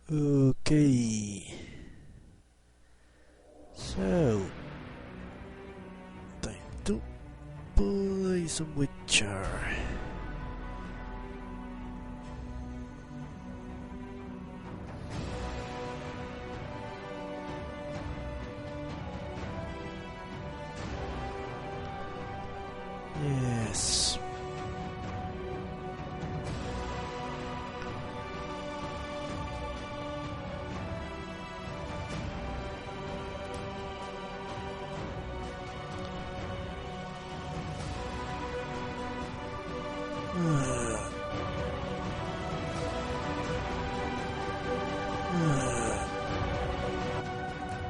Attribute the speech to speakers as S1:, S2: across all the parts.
S1: Okay. So, time to play some Witcher. Yes.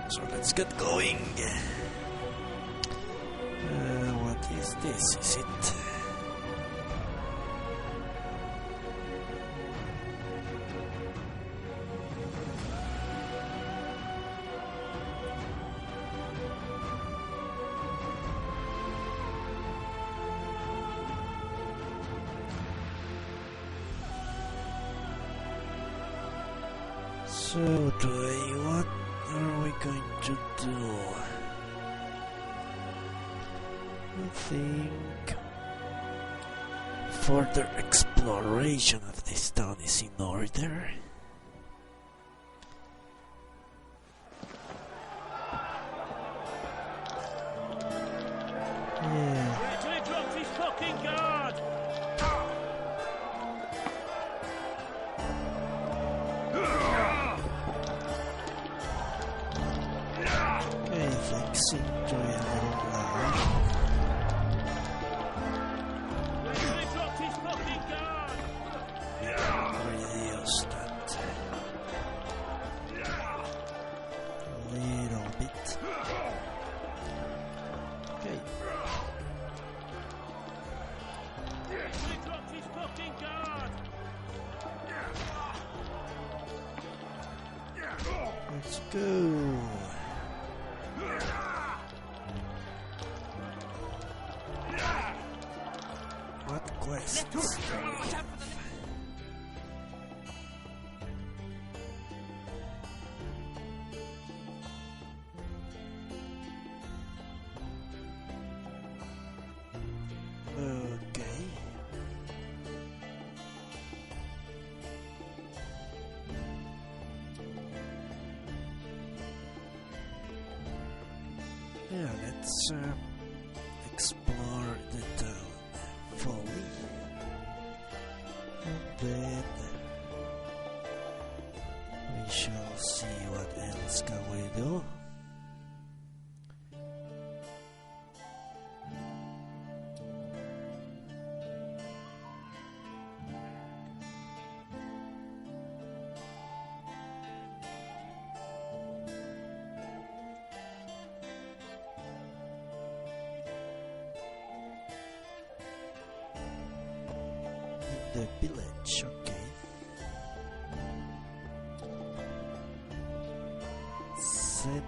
S1: So let's get going. What is this? Is it? So, what are we going to do? I think further exploration of this town is in order. Yeah. Thanks, enjoy a little life. Reduce that a little bit. Okay. Let's go. What quests? Okay. Yeah, let's explore the town fully, and then we shall see what else can we do. The village, okay. Settler.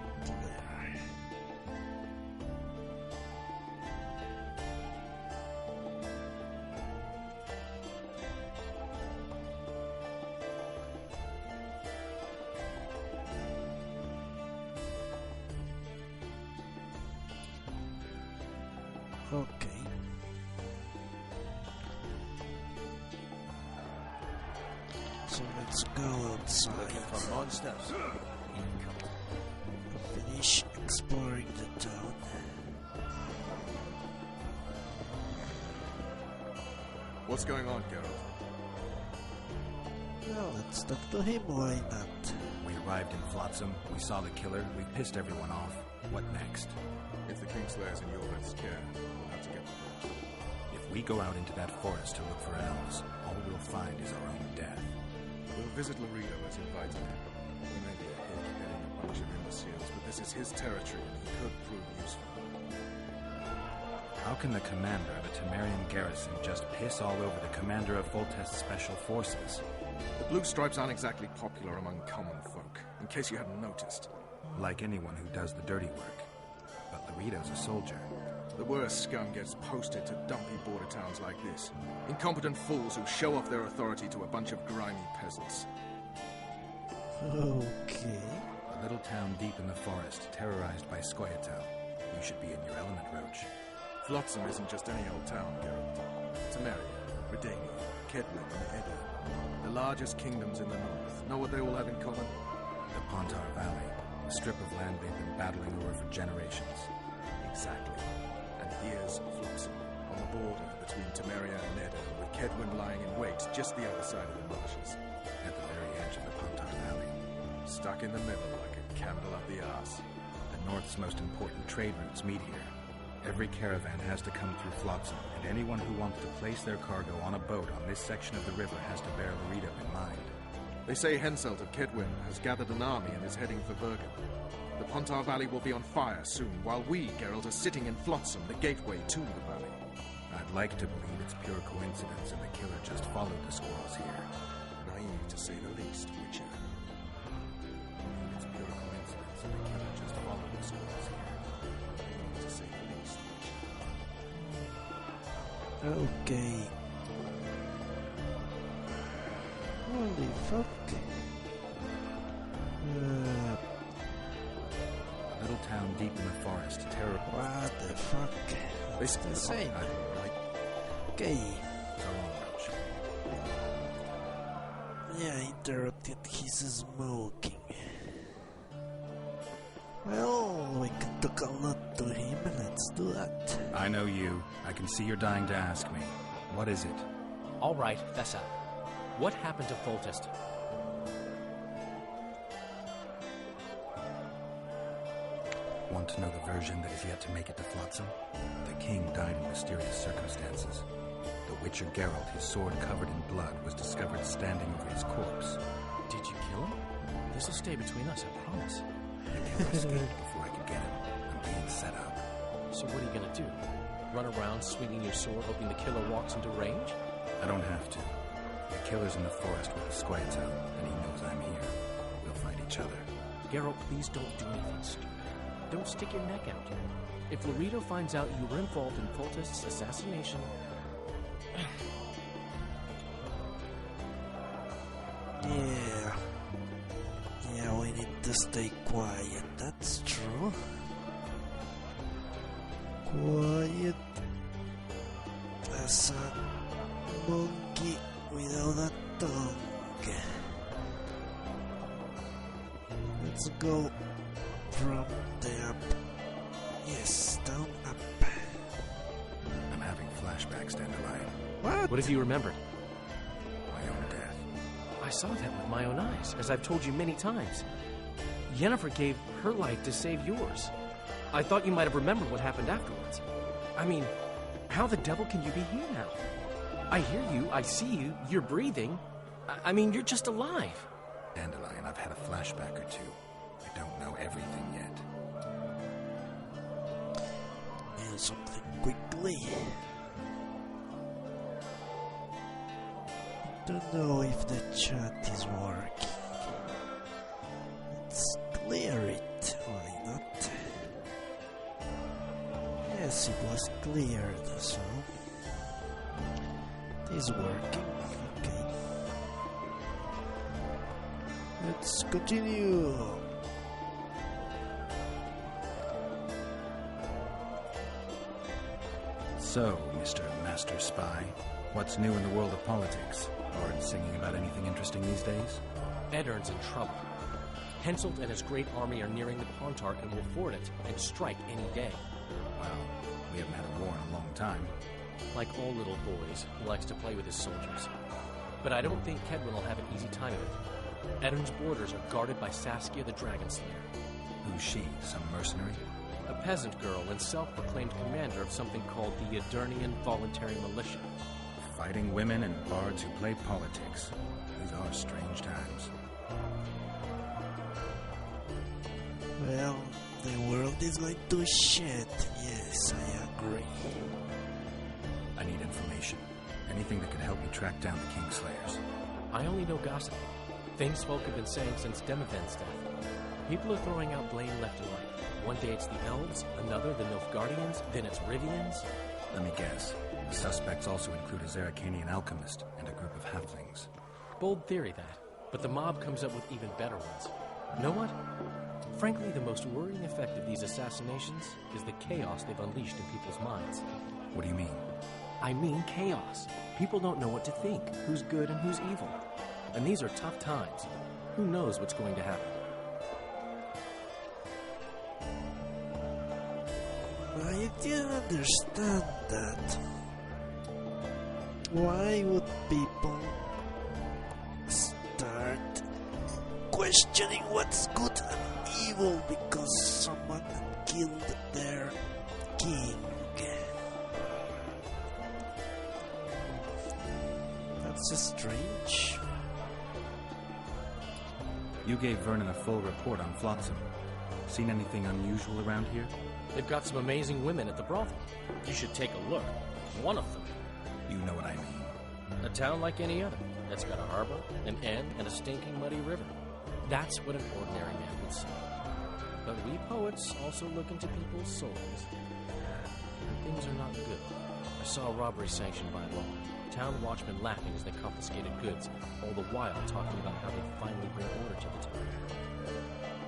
S1: Okay. So let's go outside.
S2: Looking for monsters.
S1: Finish exploring the town.
S2: What's going on, Geralt?
S1: Well, let's talk to him, why not?
S3: We arrived in Flotsam, we saw the killer, we pissed everyone off. What next?
S2: If the Kingslayer's in your best care, we'll have to get them.
S3: If we go out into that forest to look for elves, all we'll find is our own death.
S2: We'll visit Laredo as invited. He may be a hick heading a bunch of imbeciles, but this is his territory and he could prove useful.
S3: How can the commander of a Temerian garrison just piss all over the commander of Foltest's special forces?
S2: The Blue Stripes aren't exactly popular among common folk, in case you hadn't noticed.
S3: Like anyone who does the dirty work. But Laredo's a soldier.
S2: The worst scum gets posted to dumpy border towns like this. Incompetent fools who show off their authority to a bunch of grimy peasants.
S1: Okay.
S3: A little town deep in the forest, terrorized by Scoia'tael. You should be in your element, Roach.
S2: Flotsam isn't just any old town, Geralt. Temeria, Redania, Kedwin, and Eddie. The largest kingdoms in the north. Know what they all have in common?
S3: The Pontar Valley, a strip of land they've been battling over for generations.
S2: Exactly. And here's Flotsam, on the border between Temeria and Eddie, with Kedwin lying in wait just the other side of the marshes.
S3: At the very edge of the Pontar Valley.
S2: Stuck in the middle like a candle up the arse.
S3: The north's most important trade routes meet here. Every caravan has to come through Flotsam, and anyone who wants to place their cargo on a boat on this section of the river has to bear Loreto in mind.
S2: They say Henselt of Kedwin has gathered an army and is heading for Bergen. The Pontar Valley will be on fire soon, while we, Geralt, are sitting in Flotsam, the gateway to the valley.
S3: I'd like to believe it's pure coincidence and the killer just followed the squirrels here.
S2: Naive, to say the least, Witcher.
S3: It's pure coincidence and the killer just followed the squirrels here.
S2: Naive, to say the least, Witcher.
S1: Okay. Holy fuck.
S3: A little town deep in the forest, terrible.
S1: What the fuck? It's the same.
S2: Right.
S1: Okay.
S3: So long, Roach.
S1: Yeah, interrupted his smoking. Well, we can talk a lot to him. Let's do that.
S3: I know you. I can see you're dying to ask me. What is it?
S4: All right, Thessa. What happened to Foltest?
S3: Want to know the version that is yet to make it to Flotsam? The king died in mysterious circumstances. The Witcher Geralt, his sword covered in blood, was discovered standing over his corpse.
S4: Did you kill him? This will stay between us, I promise.
S3: The killer escaped before I could get him. I'm being set up.
S4: So what are you gonna do? Run around swinging your sword hoping the killer walks into range?
S3: I don't have to. The killer's in the forest with the Scoia'tael, and he knows I'm here. We'll fight each other.
S4: Geralt, please don't do anything stupid. Don't stick your neck out. If Loreto finds out you were involved in Foltest's assassination...
S1: Yeah, we need to stay quiet, that's true. Quiet as a monkey without a tongue. Let's go from the up. Yes, down, up.
S3: I'm having flashbacks, Dandelion.
S1: What?
S4: What have you remembered?
S3: My own death.
S4: I saw that with my own eyes, as I've told you many times. Yennefer gave her life to save yours. I thought you might have remembered what happened afterwards. I mean, how the devil can you be here now? I hear you, I see you, you're breathing. I mean, you're just alive.
S3: Dandelion, I've had a flashback or two. I don't know everything yet.
S1: Need something quickly. Don't know if the chat is working. Let's clear it. Why not? Yes, it was cleared, so it is working. Okay. Let's continue.
S3: So, Mr. Master Spy, what's new in the world of politics? Or singing about anything interesting these days?
S4: Eddern's in trouble. Henselt and his great army are nearing the Pontar and will ford it and strike any day.
S3: Well, we haven't had a war in a long time.
S4: Like all little boys, he likes to play with his soldiers. But I don't think Kedwin will have an easy time of it. Eddern's borders are guarded by Saskia the Dragon Slayer.
S3: Who's she? Some mercenary?
S4: A peasant girl and self-proclaimed commander of something called the Edirnian Voluntary Militia.
S3: Fighting women and bards who play politics. These are strange times.
S1: Well, the world is going to shit. Yes, I agree.
S3: I need information. Anything that could help me track down the Kingslayers.
S4: I only know gossip. Things folk have been saying since Demethan's death. People are throwing out blame left and right. One day it's the Elves, another the Nilfgaardians, then it's Rivians.
S3: Let me guess. The suspects also include a Zeracanian alchemist and a group of halflings.
S4: Bold theory, that. but the mob comes up with even better ones. Know what? Frankly, the most worrying effect of these assassinations is the chaos they've unleashed in people's minds.
S3: What do you mean?
S4: I mean chaos. People don't know what to think, who's good and who's evil. And these are tough times. Who knows what's going to happen?
S1: I do understand that. Why would people start questioning what's good and evil because someone killed their king? That's strange.
S3: You gave Vernon a full report on Flotsam. Seen anything unusual around here?
S4: They've got some amazing women at the brothel. You should take a look. One of them.
S3: You know what I mean.
S4: A town like any other. That's got a harbor, an inn, and a stinking muddy river. That's what an ordinary man would say. But we poets also look into people's souls. And things are not good. I saw a robbery sanctioned by law. Town watchmen laughing as they confiscated goods, all the while talking about how they'd finally bring order to the town.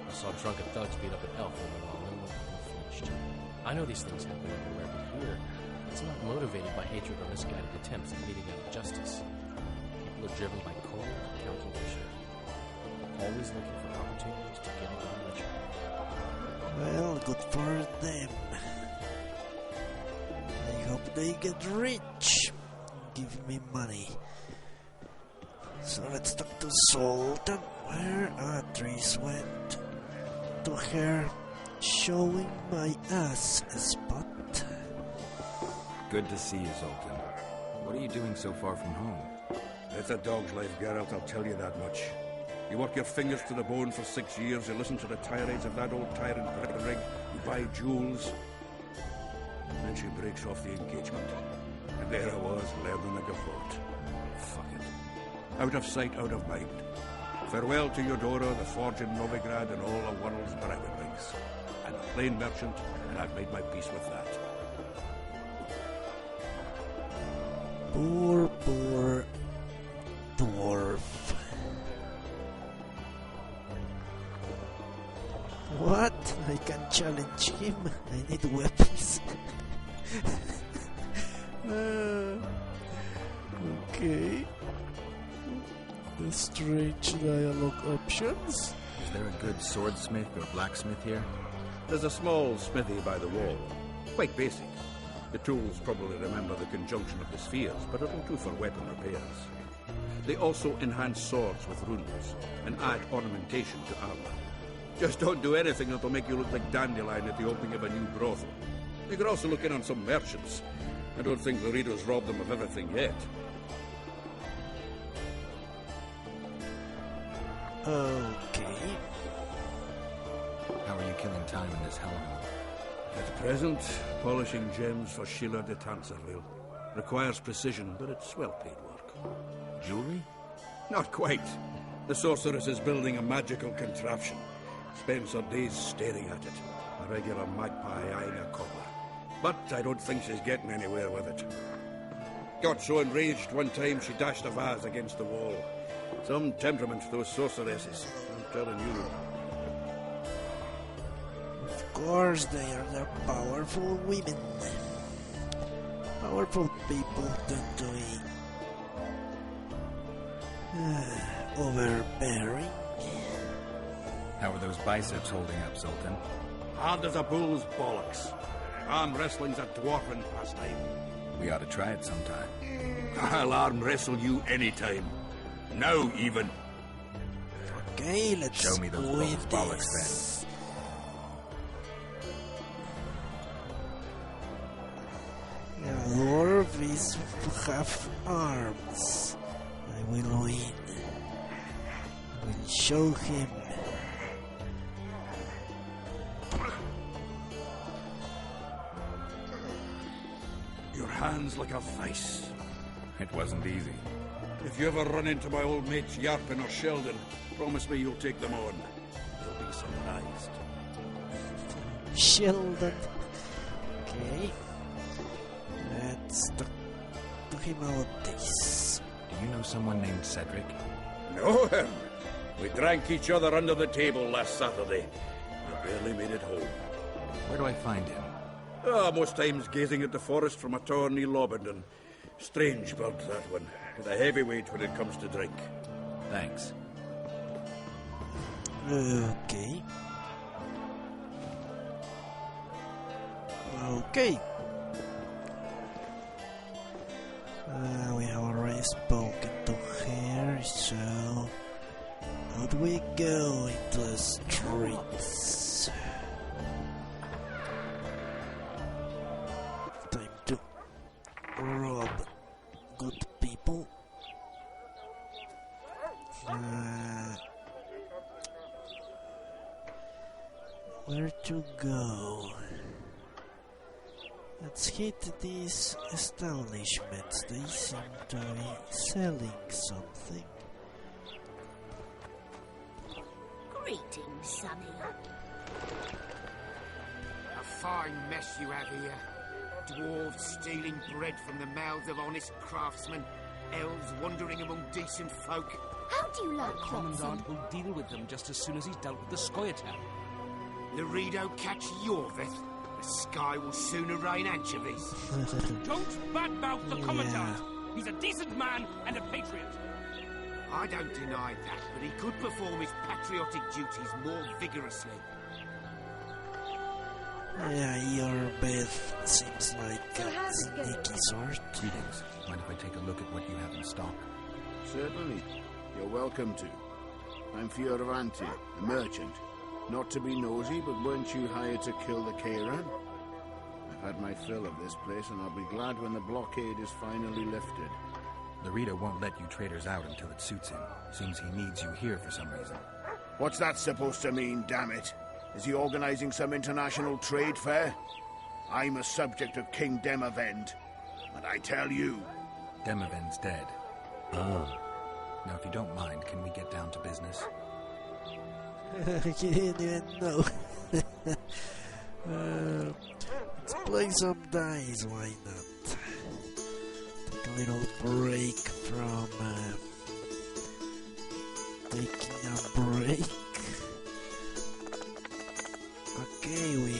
S4: I saw drunken thugs beat up an elf on the wall and one flinched. I know these things happen everywhere, but here, it's not motivated by hatred or misguided attempts at meting out justice. People are driven by cold, calculation, always looking for opportunities to get along richer.
S1: Well, good for them. I hope they get rich. Give me money. So let's talk to Sultan. Where Atrice went. To her showing my ass spot.
S3: Good to see you, Zoltan. What are you doing so far from home?
S5: It's a dog's life, Geralt, I'll tell you that much. You work your fingers to the bone for 6 years, you listen to the tirades of that old tyrant Rig, you buy jewels. And then she breaks off the engagement. And there I was, learning like a fort. Fuck it. Out of sight, out of mind. Farewell to Eudora, the forge in Novigrad, and all the world's private rigs. I'm a plain merchant, and I've made my peace with that.
S1: Poor dwarf. What? I can challenge him. I need weapons. Okay. The strange dialogue options.
S3: Is there a good swordsmith or blacksmith here?
S5: There's a small smithy by the wall. Quite basic. The tools probably remember the conjunction of the spheres, but it'll do for weapon repairs. They also enhance swords with runes and add ornamentation to armor. Just don't do anything that'll make you look like Dandelion at the opening of a new brothel. You could also look in on some merchants. I don't think the readers robbed them of everything yet.
S1: Okay.
S3: How are you killing time in this hellhole?
S5: At present, polishing gems for Sheila de Tanserville. Requires precision, but it's well-paid work.
S3: Jewelry?
S5: Not quite. The sorceress is building a magical contraption. Spends her days staring at it. A regular magpie eyeing a copper. But I don't think she's getting anywhere with it. Got so enraged one time she dashed a vase against the wall. Some temperament, those sorceresses. I'm telling you.
S1: Of course, they're powerful women. Powerful people tend to be overbearing.
S3: How are those biceps holding up, Sultan?
S5: Hard as a bull's bollocks. Arm wrestling's a dwarven pastime.
S3: We ought to try it sometime.
S5: I'll arm wrestle you anytime. Now, even.
S1: Okay, let's
S3: show me those
S1: do
S3: bollocks
S1: this. The dwarf is half arms. I will win. I will show him.
S5: Your hand's like a vice.
S3: It wasn't easy.
S5: If you ever run into my old mates Yarpin or Sheldon, promise me you'll take them on. They'll be surprised.
S1: Sheldon. Okay. Let's talk to him about this.
S3: Do you know someone named Cedric?
S5: Know him? We drank each other under the table last Saturday. I barely made it home.
S3: Where do I find him?
S5: Most times gazing at the forest from a tower near Lobendon. Strange bird, that one. And a heavyweight when it comes to drink.
S3: Thanks.
S1: Okay. Okay. We have already spoken to her, so how do we go into the streets? Time to rob good people. Where to go? Let's hit these establishments. They seem to be selling something.
S6: Greetings, Sonny.
S7: A fine mess you have here. Dwarves stealing bread from the mouths of honest craftsmen. Elves wandering among decent folk.
S6: How do you like
S8: Commandant will deal with them just as soon as he's dealt with the Scoia'tael.
S7: Laredo catch Yorvith. The sky will sooner rain anchovies.
S8: Don't badmouth the Commandant. He's a decent man and a patriot.
S7: I don't deny that, but he could perform his patriotic duties more vigorously.
S1: Yeah, your Beth seems like a sneaky sort.
S3: Greetings. Mind if I take a look at what you have in stock?
S9: Certainly. You're welcome to. I'm Fioravanti, a merchant. Not to be nosy, but weren't you hired to kill the Kairan? I've had my fill of this place, and I'll be glad when the blockade is finally lifted.
S3: Laredo won't let you traders out until it suits him. Seems he needs you here for some reason.
S9: What's that supposed to mean, damn it? Is he organizing some international trade fair? I'm a subject of King Demavend, and I tell you...
S3: Demavend's dead. Oh. Now, if you don't mind, can we get down to business?
S1: You didn't even know. Let's play some dice, why not? Take a little break from taking a break. Okay, we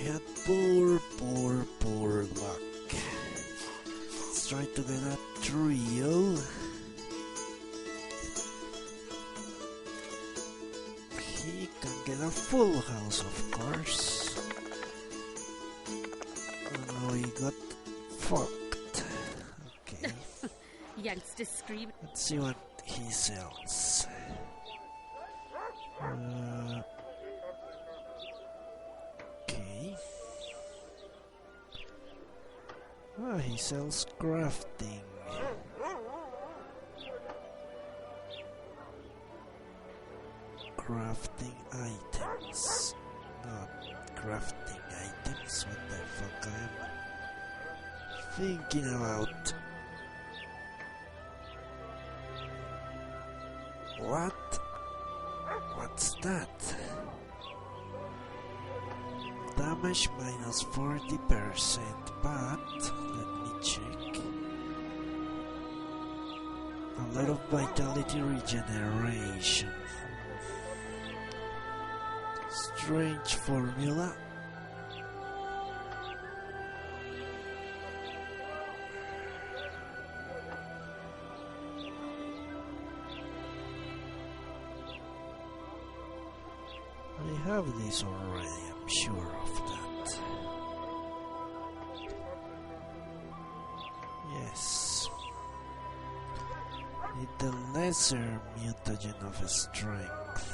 S1: had poor luck. Let's try to get a trio. He can get a full house, of course. Oh, he got fucked. Okay.
S6: Youngster scream.
S1: Let's see what he sells. Okay. He sells crafting. Crafting items. Not crafting items. What the fuck I'm thinking about? What? What's that? Damage minus 40%, but let me check. A lot of vitality regeneration. Strange formula. I have this already, I'm sure of that. Yes. Need the lesser mutagen of strength.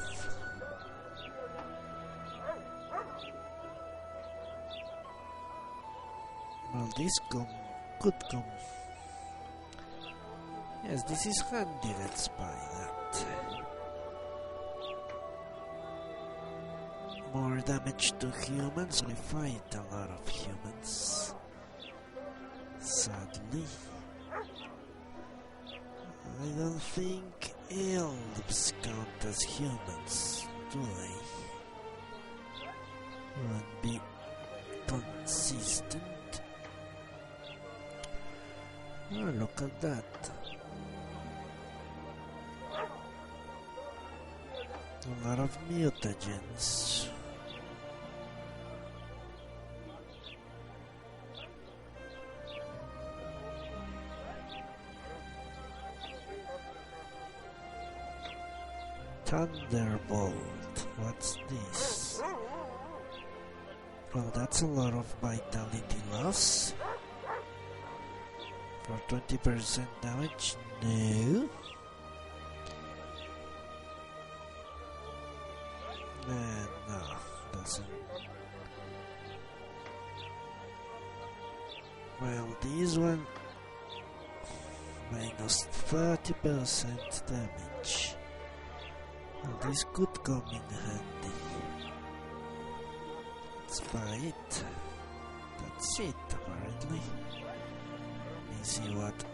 S1: Well, this could come. Yes, this is handy, let's buy that. More damage to humans, we fight a lot of humans. Sadly. I don't think elves count as humans, do they? Would be consistent. Oh, look at that. A lot of mutagens. Thunderbolt. What's this? Well, that's a lot of vitality loss. For 20% damage? No. No, doesn't. Well, this one minus 30% damage. Well, this could come in handy. Let's buy it. That's it, apparently. Let me see what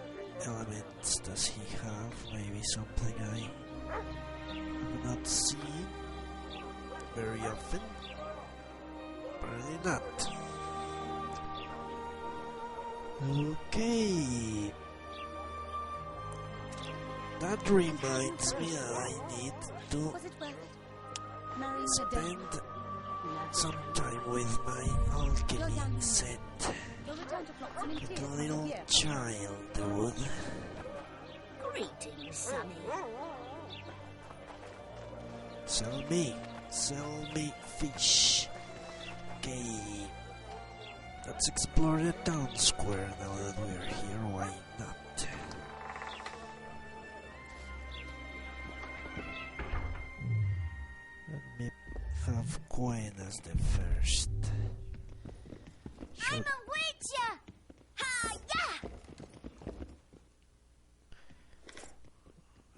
S1: elements does he have. Maybe something I have not seen very often. Apparently not. Okay. That reminds me I need to spend some time with my alchemy set. Like a little child would.
S6: Greetings, Sonny.
S1: Sell me fish. Okay. Let's explore the town square now that we're here. Why not? Let me have Gwen as the first.
S6: I'm a witcher! Ha-ya!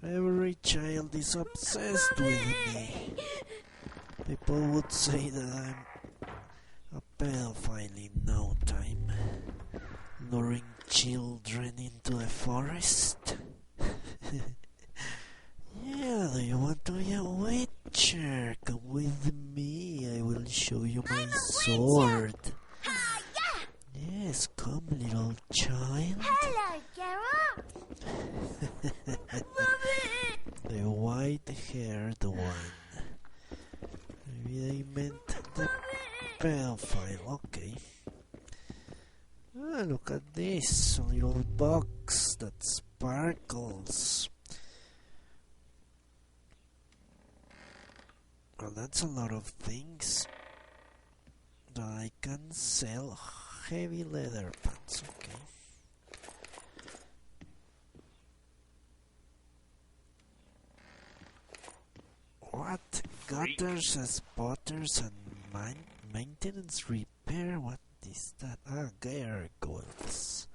S1: Every child is obsessed with me. People would say that I'm a pedophile in no time, luring children into the forest. Yeah, do you want to be a witcher? Come with me, I will show you my sword. Yes, come, little child.
S6: Hello, Geralt.
S1: The white-haired one. Maybe I meant the pedophile. Okay. Ah, look at this, a little box that sparkles. Well, that's a lot of things that I can sell. Heavy leather pants, okay. What? Gutters as spotters and maintenance repair? What is that? Ah, gargoyles.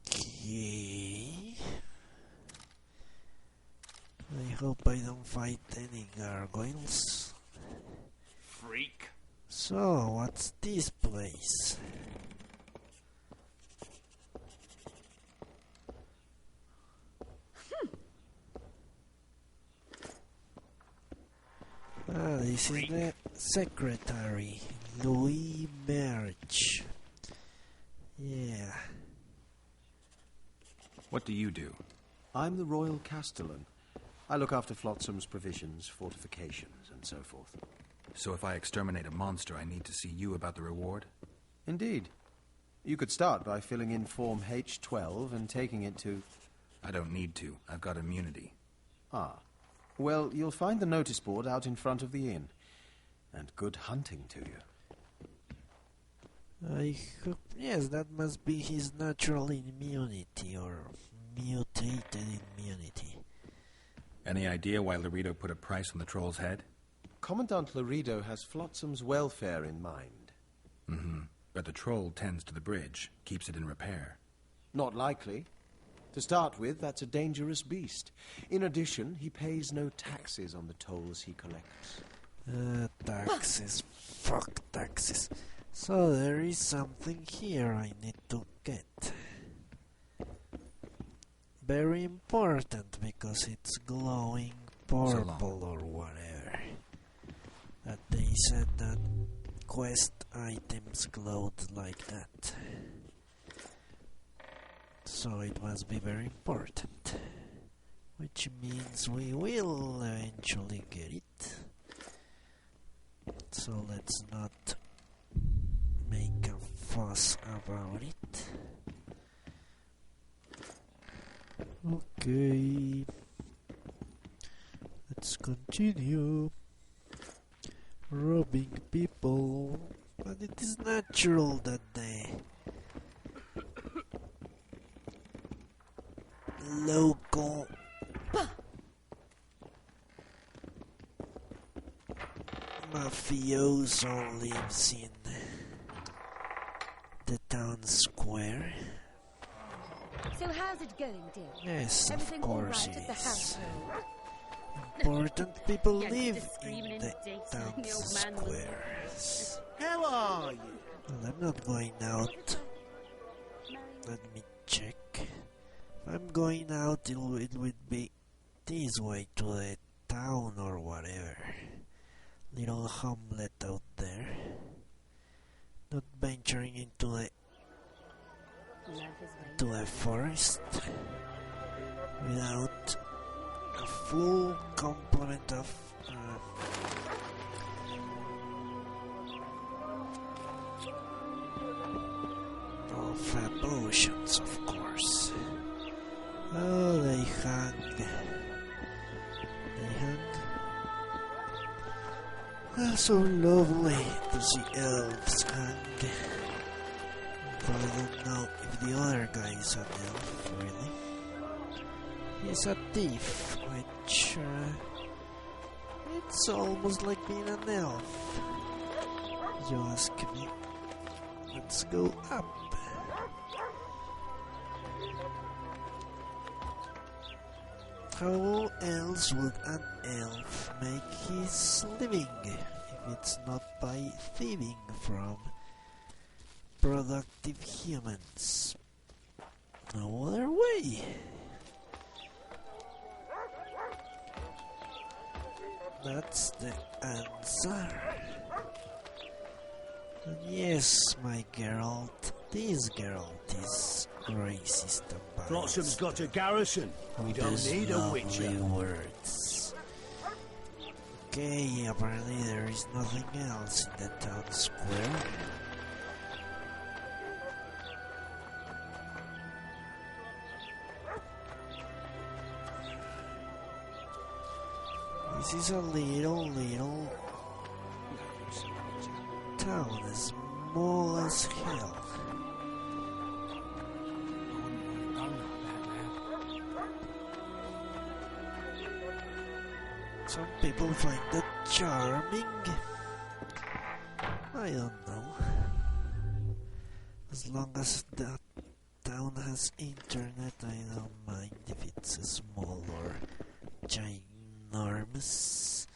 S1: Okay. I hope I don't fight any gargoyles.
S8: Freak.
S1: So, what's this place? Ah, this is the secretary, Louis March. Yeah.
S3: What do you do?
S10: I'm the Royal Castellan. I look after Flotsam's provisions, fortifications, and so forth.
S3: So if I exterminate a monster, I need to see you about the reward?
S10: Indeed. You could start by filling in Form H12 and taking it to...
S3: I don't need to. I've got immunity.
S10: Ah. Well, you'll find the notice board out in front of the inn. And good hunting to you.
S1: I hope... Yes, that must be his natural immunity, or mutated immunity.
S3: Any idea why Laredo put a price on the troll's head?
S10: Commandant Laredo has Flotsam's welfare in mind.
S3: Mm-hmm. But the troll tends to the bridge, keeps it in repair.
S10: Not likely. To start with, that's a dangerous beast. In addition, he pays no taxes on the tolls he collects.
S1: Taxes. Fuck taxes. So there is something here I need to get. Very important because it's glowing purple or whatever. That they said that quest items glowed like that. So it must be very important. Which means we will eventually get it. So let's not make a fuss about it. Okay. Let's continue robbing people. But it is natural that the local mafioso lives in the town square.
S6: So how's it going, dear?
S1: Yes,
S6: Everything
S1: of course
S6: all right
S1: it
S6: at the
S1: is.
S6: household?
S1: Important people
S6: Yeah,
S1: live
S6: just
S1: in
S6: screaming
S1: the
S6: in the
S1: town
S6: the old man was-
S1: squares.
S9: How are you?
S1: Well, I'm not going out. Let me check. If I'm going out, it would be this way to the town or whatever. Little hamlet out there. Not venturing into the forest without a full complement of potions, of course. Oh, they hang. Ah, so lovely to see elves hang. But I don't know if the other guy is an elf, really. He's a thief, which it's almost like being an elf. You ask me. Let's go up. How else would an elf make his living if it's not by thieving from productive humans? No other way. That's the answer. And yes, my Geralt, this Geralt is racist about
S11: Flotsom's got a garrison. We don't need a witcher.
S1: Words. Okay, apparently there is nothing else in the town square. This is a little town, as small as hell. Some people find that charming. I don't know. As long as that town has internet, I don't mind if it's small or ginormous.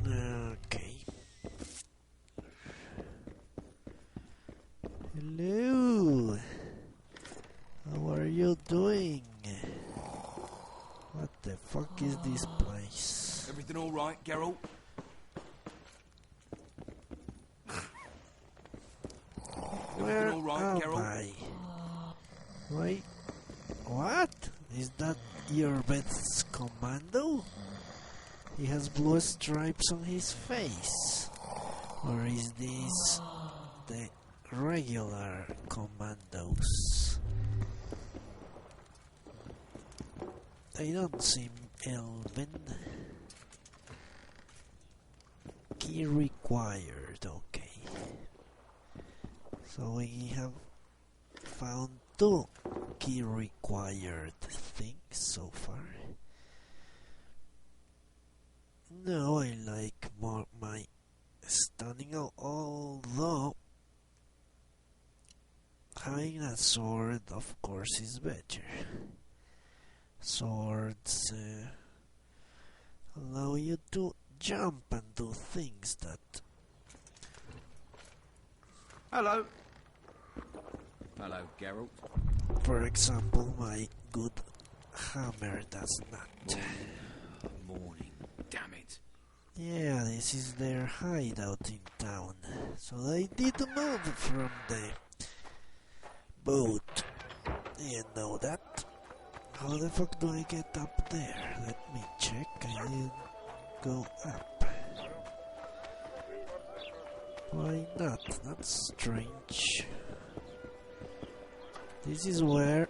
S1: Okay. Hello. How are you doing? What the fuck is this place?
S11: Everything all right, Geralt?
S1: Where
S11: all right,
S1: am
S11: Geralt?
S1: I? Wait, what? Is that your Beth's commando? He has blue stripes on his face. Or is this the regular commandos? They don't seem elven. Key required, okay. So we have found 2 key required things so far. No, I like more my stunning, although having a sword of course is better. Swords allow you to jump and do things that...
S11: Hello. Hello, Geralt.
S1: For example, my good hammer does not.
S11: Morning. Damn it.
S1: Yeah, this is their hideout in town. So they did move from the boat. You know that? How the fuck do I get up there? Let me check. I didn't go up. Why not? That's strange. This is where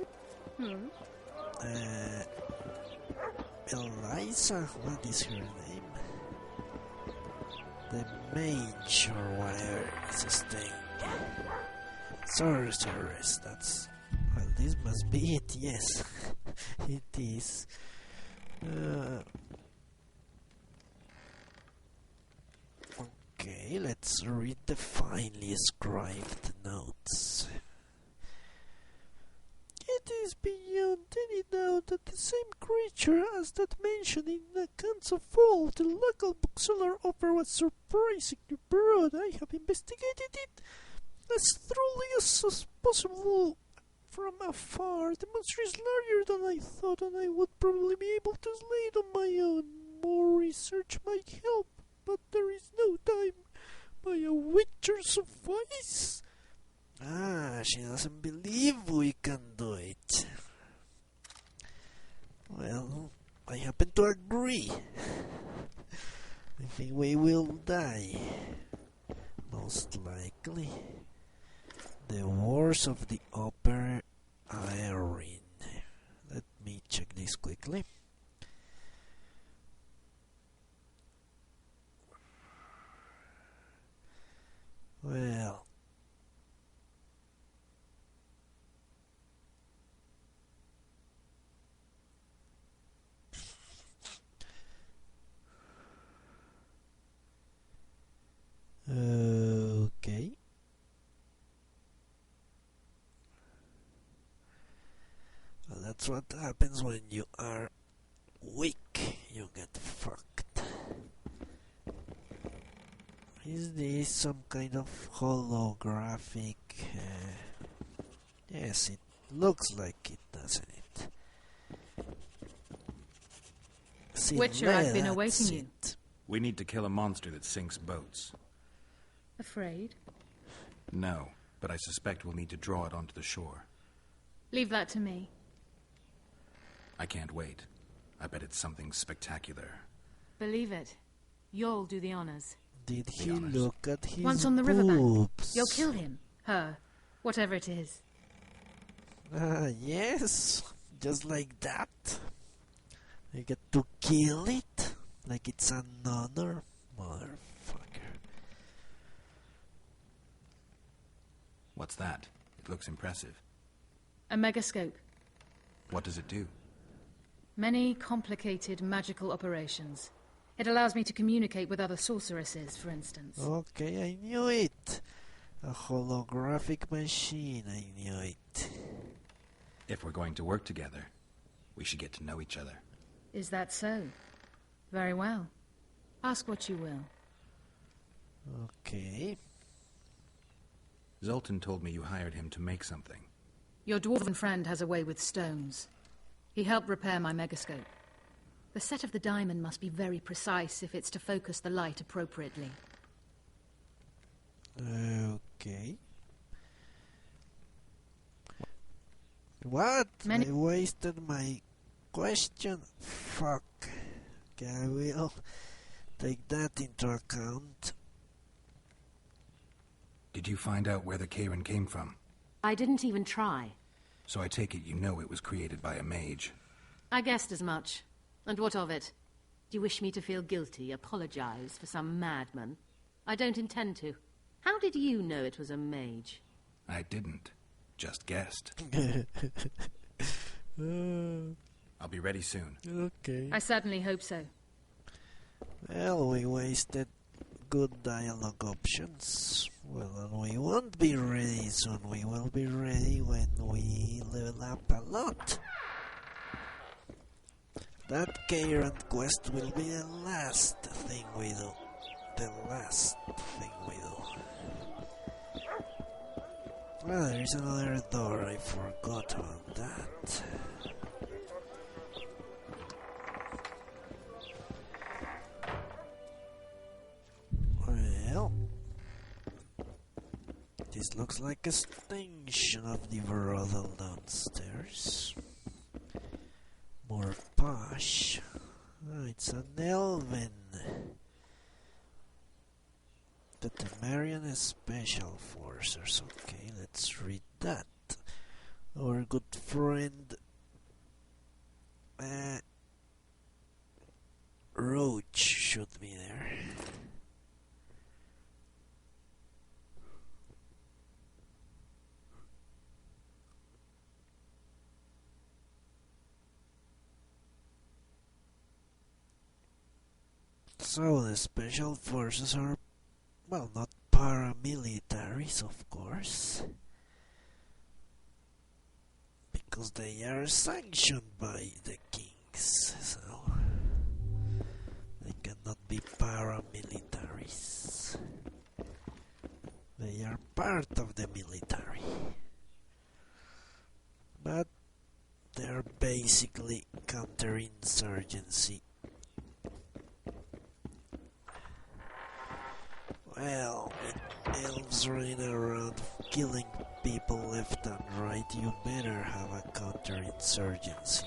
S1: Eliza, what is her name? The mage or whatever is staying. Sorceress, that's... Well, this must be it, yes. It is. Okay, let's read the finely scribed notes. It is beyond any doubt that the same creature as that mentioned in the accounts of all the local bookseller offer was surprisingly broad. I have investigated it as thoroughly as possible from afar. The monster is larger than I thought, and I would probably be able to slay it on my own. More research might help, but there is no time. By a witcher suffice. Ah, she doesn't believe we can do it. Well, I happen to agree. I think we will die. Most likely. The wars of the Upper Irene. Let me check this quickly. Well, okay. Well, that's what happens when you are weak. You get fucked. Is this some kind of holographic? Yes, it looks like it, doesn't it? See,
S12: Witcher, I've been awaiting you.
S3: We need to kill a monster that sinks boats.
S12: Afraid?
S3: No, but I suspect we'll need to draw it onto the shore.
S12: Leave that to me.
S3: I can't wait. I bet it's something spectacular.
S12: Believe it. You'll do the honors.
S1: Did he look at his
S12: Once on the riverbank,
S1: boobs?
S12: you'll kill him, her, whatever it is.
S1: Yes, just like that. I get to kill it like it's another motherfucker.
S3: What's that? It looks impressive.
S12: A megascope.
S3: What does it do?
S12: Many complicated magical operations. It allows me to communicate with other sorceresses, for instance.
S1: Okay, I knew it. A holographic machine, I knew it.
S3: If we're going to work together, we should get to know each other.
S12: Is that so? Very well. Ask what you will.
S1: Okay.
S3: Zoltan told me you hired him to make something.
S12: Your dwarven friend has a way with stones. He helped repair my megascope. The set of the diamond must be very precise if it's to focus the light appropriately.
S1: Okay. What? I wasted my question? Fuck. Okay, I will take that into account.
S3: Did you find out where the Karen came from?
S13: I didn't even try.
S3: So I take it you know it was created by a mage.
S13: I guessed as much. And what of it? Do you wish me to feel guilty, apologize for some madman? I don't intend to. How did you know it was a mage?
S3: I didn't. Just guessed. I'll be ready soon.
S1: Okay.
S12: I certainly hope so.
S1: Well, we wasted good dialogue options. Well, and we won't be ready soon. We will be ready when we level up a lot. That Karen quest will be the last thing we do. The last thing we do. Ah, there's another door. I forgot about that. This looks like a extension of the brothel downstairs. More posh. Oh, it's an elven. The Temerian Special Forces. Okay, let's read that. Our good friend Roach should be there. So the special forces are, well, not paramilitaries, of course, because they are sanctioned by the kings, so they cannot be paramilitaries. They are part of the military, but they are basically counterinsurgency. Well, with elves running around killing people left and right, you better have a counterinsurgency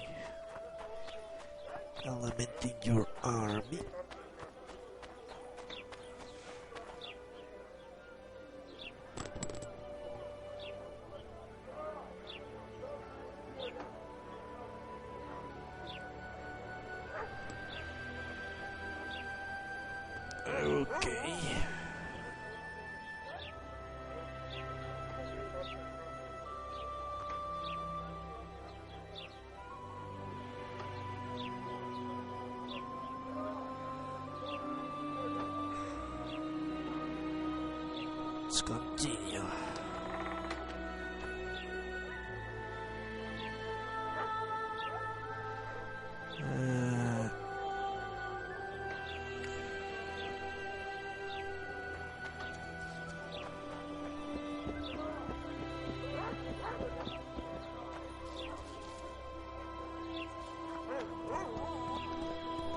S1: element in your army. Okay. Let's continue.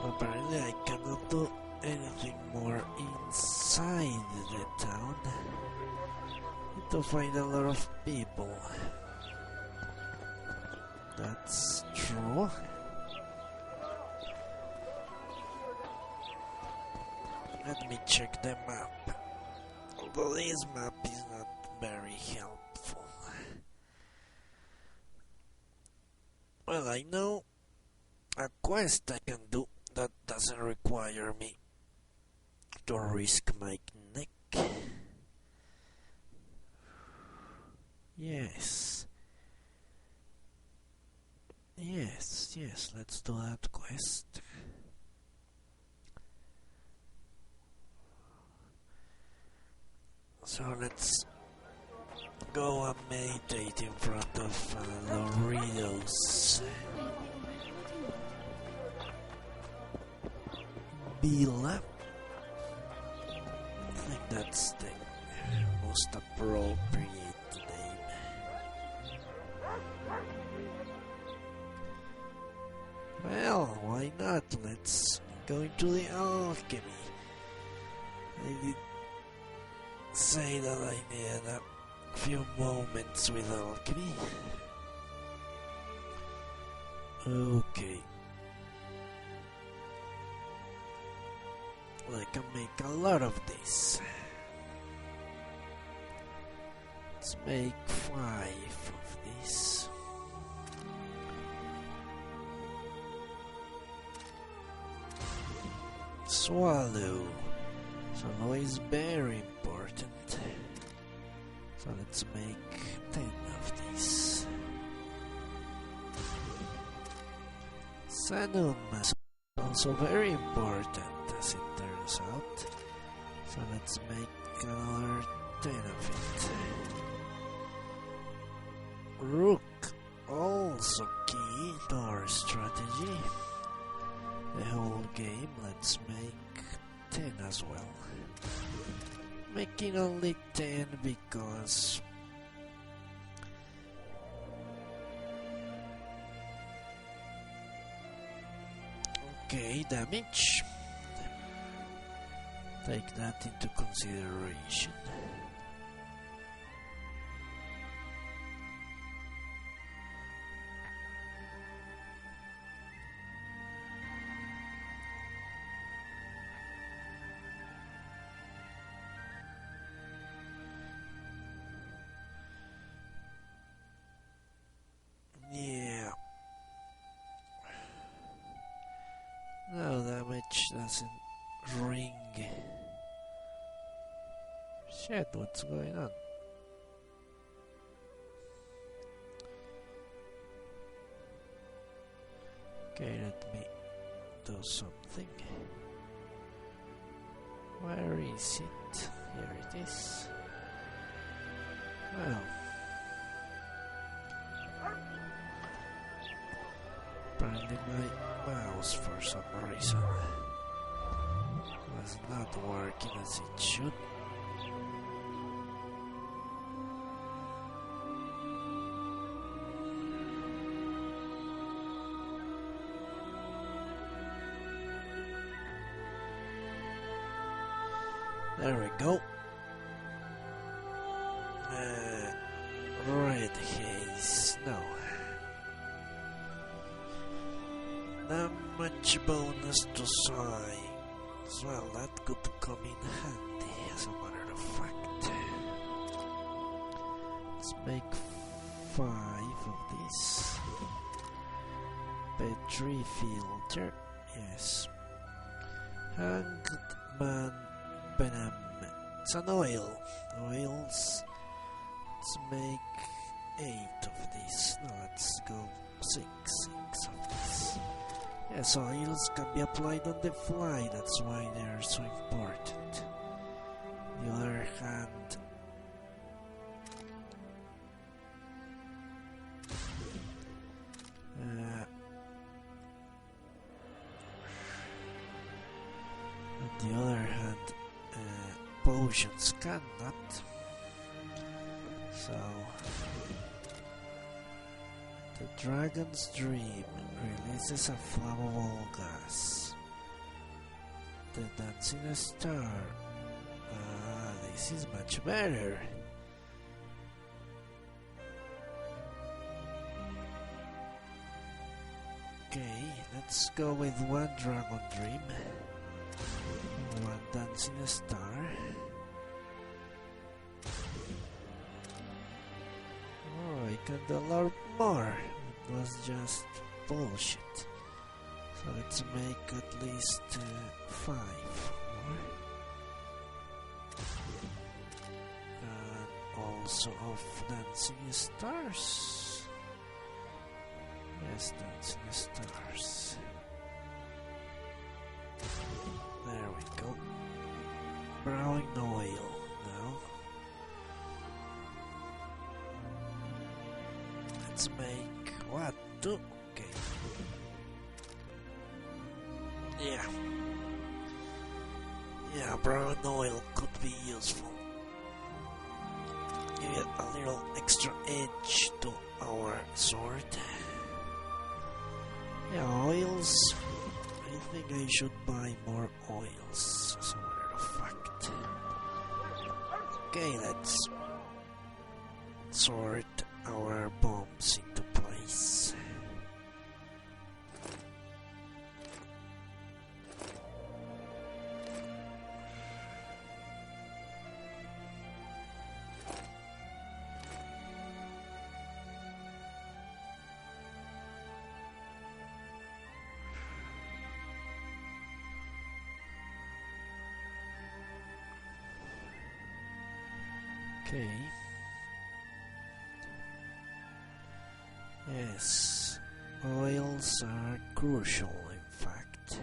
S1: Apparently I cannot do anything more inside the town. Need to find a lot of people. That's true. Let me check the map. Although this map is not very helpful. Well, I know a quest I can do that doesn't require me to risk my neck. Yes, let's do that quest. So let's go and meditate in front of Loritos. Bila. I think that's the most appropriate name. Well, why not? Let's go into the alchemy. I did say that I needed a few moments with alchemy. Okay. I can make a lot of this. Let's make 5 of this. Swallow. Swallow is very important. So let's make 10 of these. Sanum is also very important, as it turns out. So let's make another 10 of it. Rook, also key to our strategy. The whole game, let's make 10 as well. Making only 10 because okay, damage. Take that into consideration. doesn't ring. Shit, what's going on? Okay, let me do something. Where is it? Here it is. Well, apparently my mouse for some reason was not working as it should. There we go. Red haze. No. Not much bonus to signs. Well, that could come in handy as a matter of fact. Let's make 5 of this. Battery filter. Yes. Hanged man. It's an oil. Oils. Let's make 8 of these. No, let's go 6 of this. Yes, oils can be applied on the fly. That's why they're so important. On the other hand, potions cannot. So the dragon's dream releases a flammable gas. The dancing star. This is much better. Okay, let's go with 1 dragon dream. 1 dancing star. Oh, I can do a lot more. It was just bullshit. So let's make at least 5 more. And also of dancing stars. Yes, dancing stars. There we go. Browning oil now. Let's make what? 2? Okay. Yeah, brown oil could be useful. Give it a little extra edge to our sword. Yeah, oils. I think I should buy more oils, as a matter of fact. Okay, let's sort our bombs into place. Okay. Yes, oils are crucial, in fact.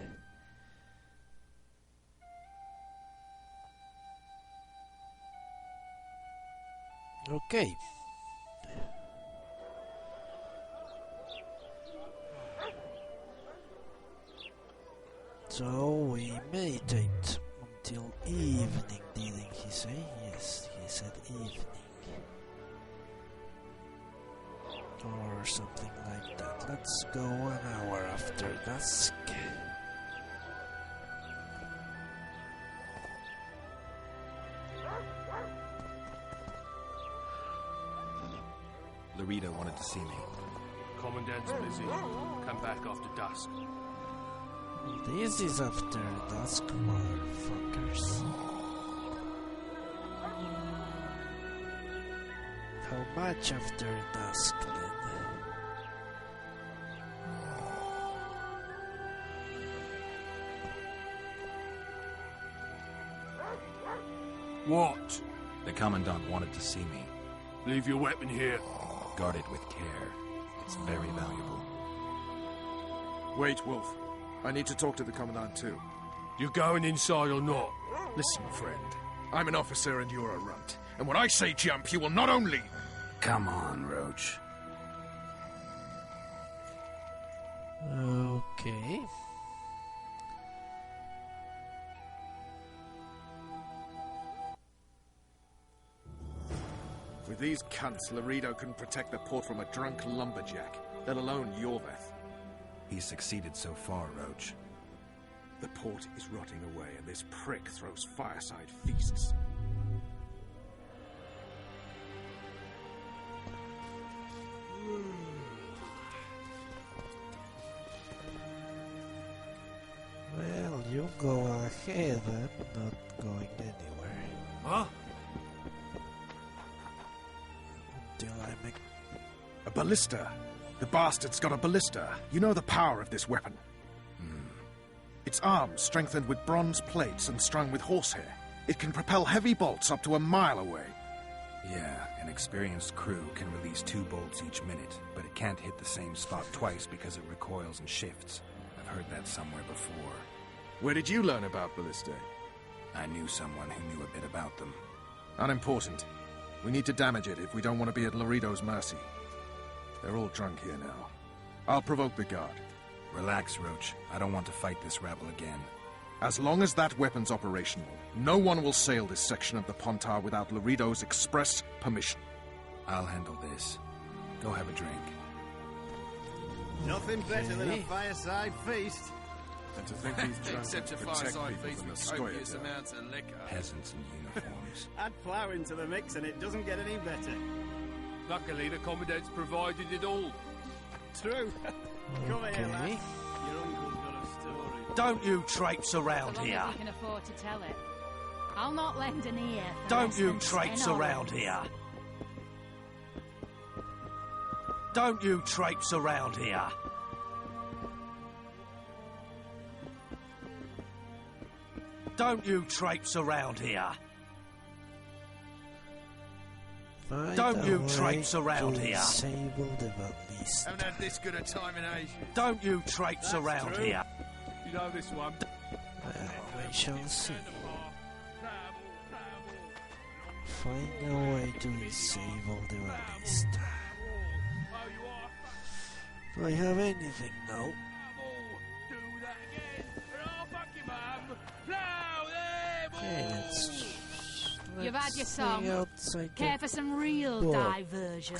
S1: Okay. So we meditate until evening, didn't he say? Yes, he said evening. Or something like that. Let's go 1 hour after dusk.
S3: Larita wanted to see me.
S4: Commandant's busy. Come back after dusk.
S1: This is after dusk, motherfuckers. How much after dusk then?
S11: What?
S3: The Commandant wanted to see me.
S11: Leave your weapon here.
S3: Guard it with care. It's very valuable.
S2: Wait, Wolf. I need to talk to the Commandant too.
S11: You going inside or not?
S2: Listen, friend. I'm an officer and you're a runt. And when I say jump, you will not only...
S3: Come on, Roach.
S1: Okay.
S2: With these cunts, Laredo couldn't protect the port from a drunk lumberjack, let alone Yorveth.
S3: He's succeeded so far, Roach.
S2: The port is rotting away, and this prick throws fireside feasts.
S1: Well, you go ahead, I'm not going anywhere.
S11: Huh?
S1: Until I make...
S2: A ballista! The bastard's got a ballista. You know the power of this weapon. Its arms strengthened with bronze plates and strung with horsehair. It can propel heavy bolts up to a mile away.
S3: Yeah, an experienced crew can release 2 bolts each minute, but it can't hit the same spot twice because it recoils and shifts. I've heard that somewhere before.
S2: Where did you learn about ballistae?
S3: I knew someone who knew a bit about them.
S2: Unimportant. We need to damage it if we don't want to be at Laredo's mercy. They're all drunk here now. I'll provoke the guard.
S3: Relax, Roach. I don't want to fight this rabble again.
S2: As long as that weapon's operational, no one will sail this section of the Pontar without Laredo's express permission.
S3: I'll handle this. Go have a drink.
S11: Nothing better than a fireside feast.
S2: And to think these drunks
S14: Except a
S2: protect
S14: fireside
S2: people
S14: feast
S2: from the
S14: with copious
S2: Scoia'tael.
S14: amounts of liquor.
S3: Peasants in uniforms.
S11: Add plough into the mix and it doesn't get any better. Luckily, the Commandant's provided it all. True. Come here, lad. Your uncle's got a story.
S15: Don't you traipse around
S12: So long
S15: here.
S12: as you can afford to tell it. I'll not lend an ear. for
S15: Don't
S12: less
S15: you
S12: than
S15: traipse
S12: 10
S15: around
S12: olives.
S15: here. Don't you traipse around here. Don't you traipse around here.
S1: Find
S15: Don't
S1: a
S15: you
S1: way
S15: traipse around
S1: to
S15: here.
S1: disable the ballista.
S14: Haven't had this good a time in ages.
S15: Don't you traipse around
S11: true.
S15: here.
S11: You know this one.
S1: Well, we shall see. Find a way to disable the ballista. Do I have anything now? Okay, let's
S12: You've had your
S1: stay
S12: song.
S1: outside
S12: Care
S1: the
S12: for some real
S1: box.
S12: diversion?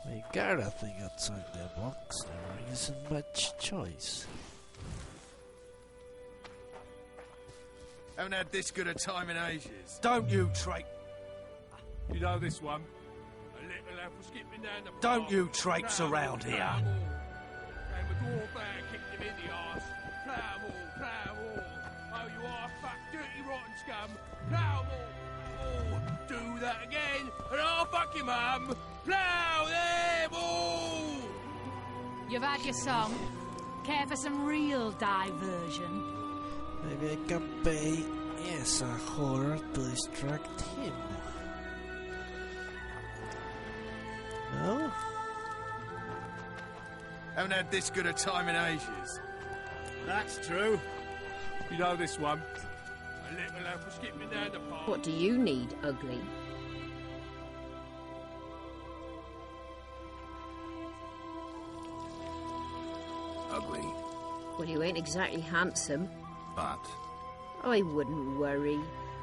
S1: We got a thing outside the box. There isn't much choice.
S14: Haven't had this good a time in ages.
S15: Don't you traipse.
S11: You know this one. A little apple skipping down the
S15: Don't
S11: path.
S15: you traipse around here.
S11: And the dwarf man kicked him in the arse. Plough all. Oh, you are fat, dirty, rotten scum. Plough all. Do that again, and I'll fuck your mum. Plough them all.
S12: You've had your song. Care for some real diversion?
S1: Maybe I can pay, yes, a horror to distract him. No?
S14: Haven't had this good a time in ages.
S11: That's true. You know this one. A little apple skipping down the path.
S16: What do you need, ugly?
S3: Ugly,
S16: Well, you ain't exactly handsome.
S3: but
S16: I wouldn't worry.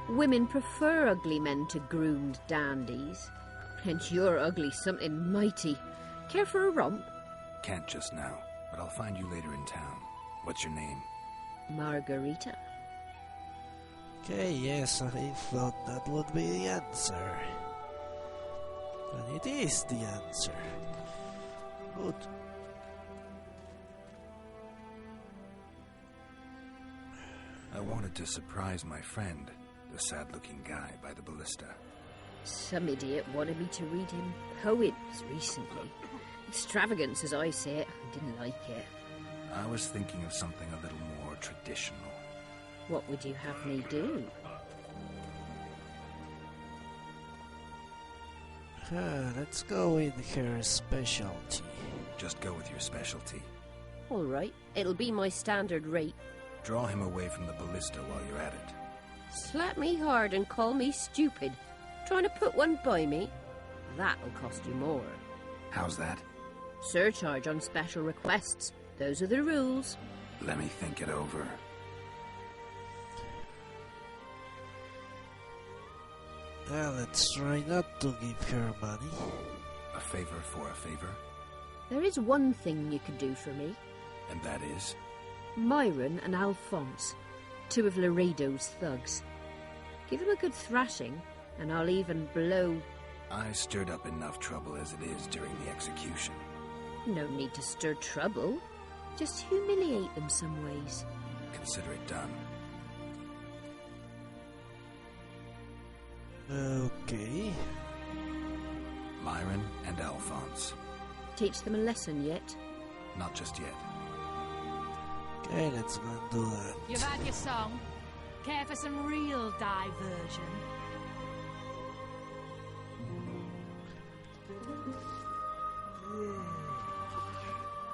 S16: Women prefer ugly men to groomed dandies. And you're ugly something mighty. Care for a romp?
S3: can't just now. But I'll find you later in town. What's your name?
S16: Margarita.
S1: Okay, yes, I thought that would be the answer. And it is the answer. Good.
S3: I wanted to surprise my friend, the sad-looking guy by the ballista.
S16: Some idiot wanted me to read him poems recently. Extravagance, as I say it. I didn't like it.
S3: I was thinking of something a little more traditional.
S16: What would you have me do?
S1: Let's go with her specialty.
S3: Just go with your specialty.
S16: All right, it'll be my standard rate.
S3: Draw him away from the ballista while you're at it.
S16: Slap me hard and call me stupid. Trying to put one by me? That'll cost you more.
S3: How's that?
S16: Surcharge on special requests. Those are the rules.
S3: Let me think it over.
S1: Let's try not to give her money.
S3: A favor for a favor?
S16: There is one thing you could do for me.
S3: And that is?
S16: Myron and Alphonse, 2 of Laredo's thugs. Give them a good thrashing, and I'll even blow...
S3: I stirred up enough trouble as it is during the execution.
S16: No need to stir trouble. Just humiliate them some ways.
S3: Consider it done.
S1: Okay.
S3: Myron and Alphonse.
S16: Teach them a lesson yet?
S3: Not just yet.
S1: Okay, let's go and do that.
S12: You've had your song. Care for some real diversion?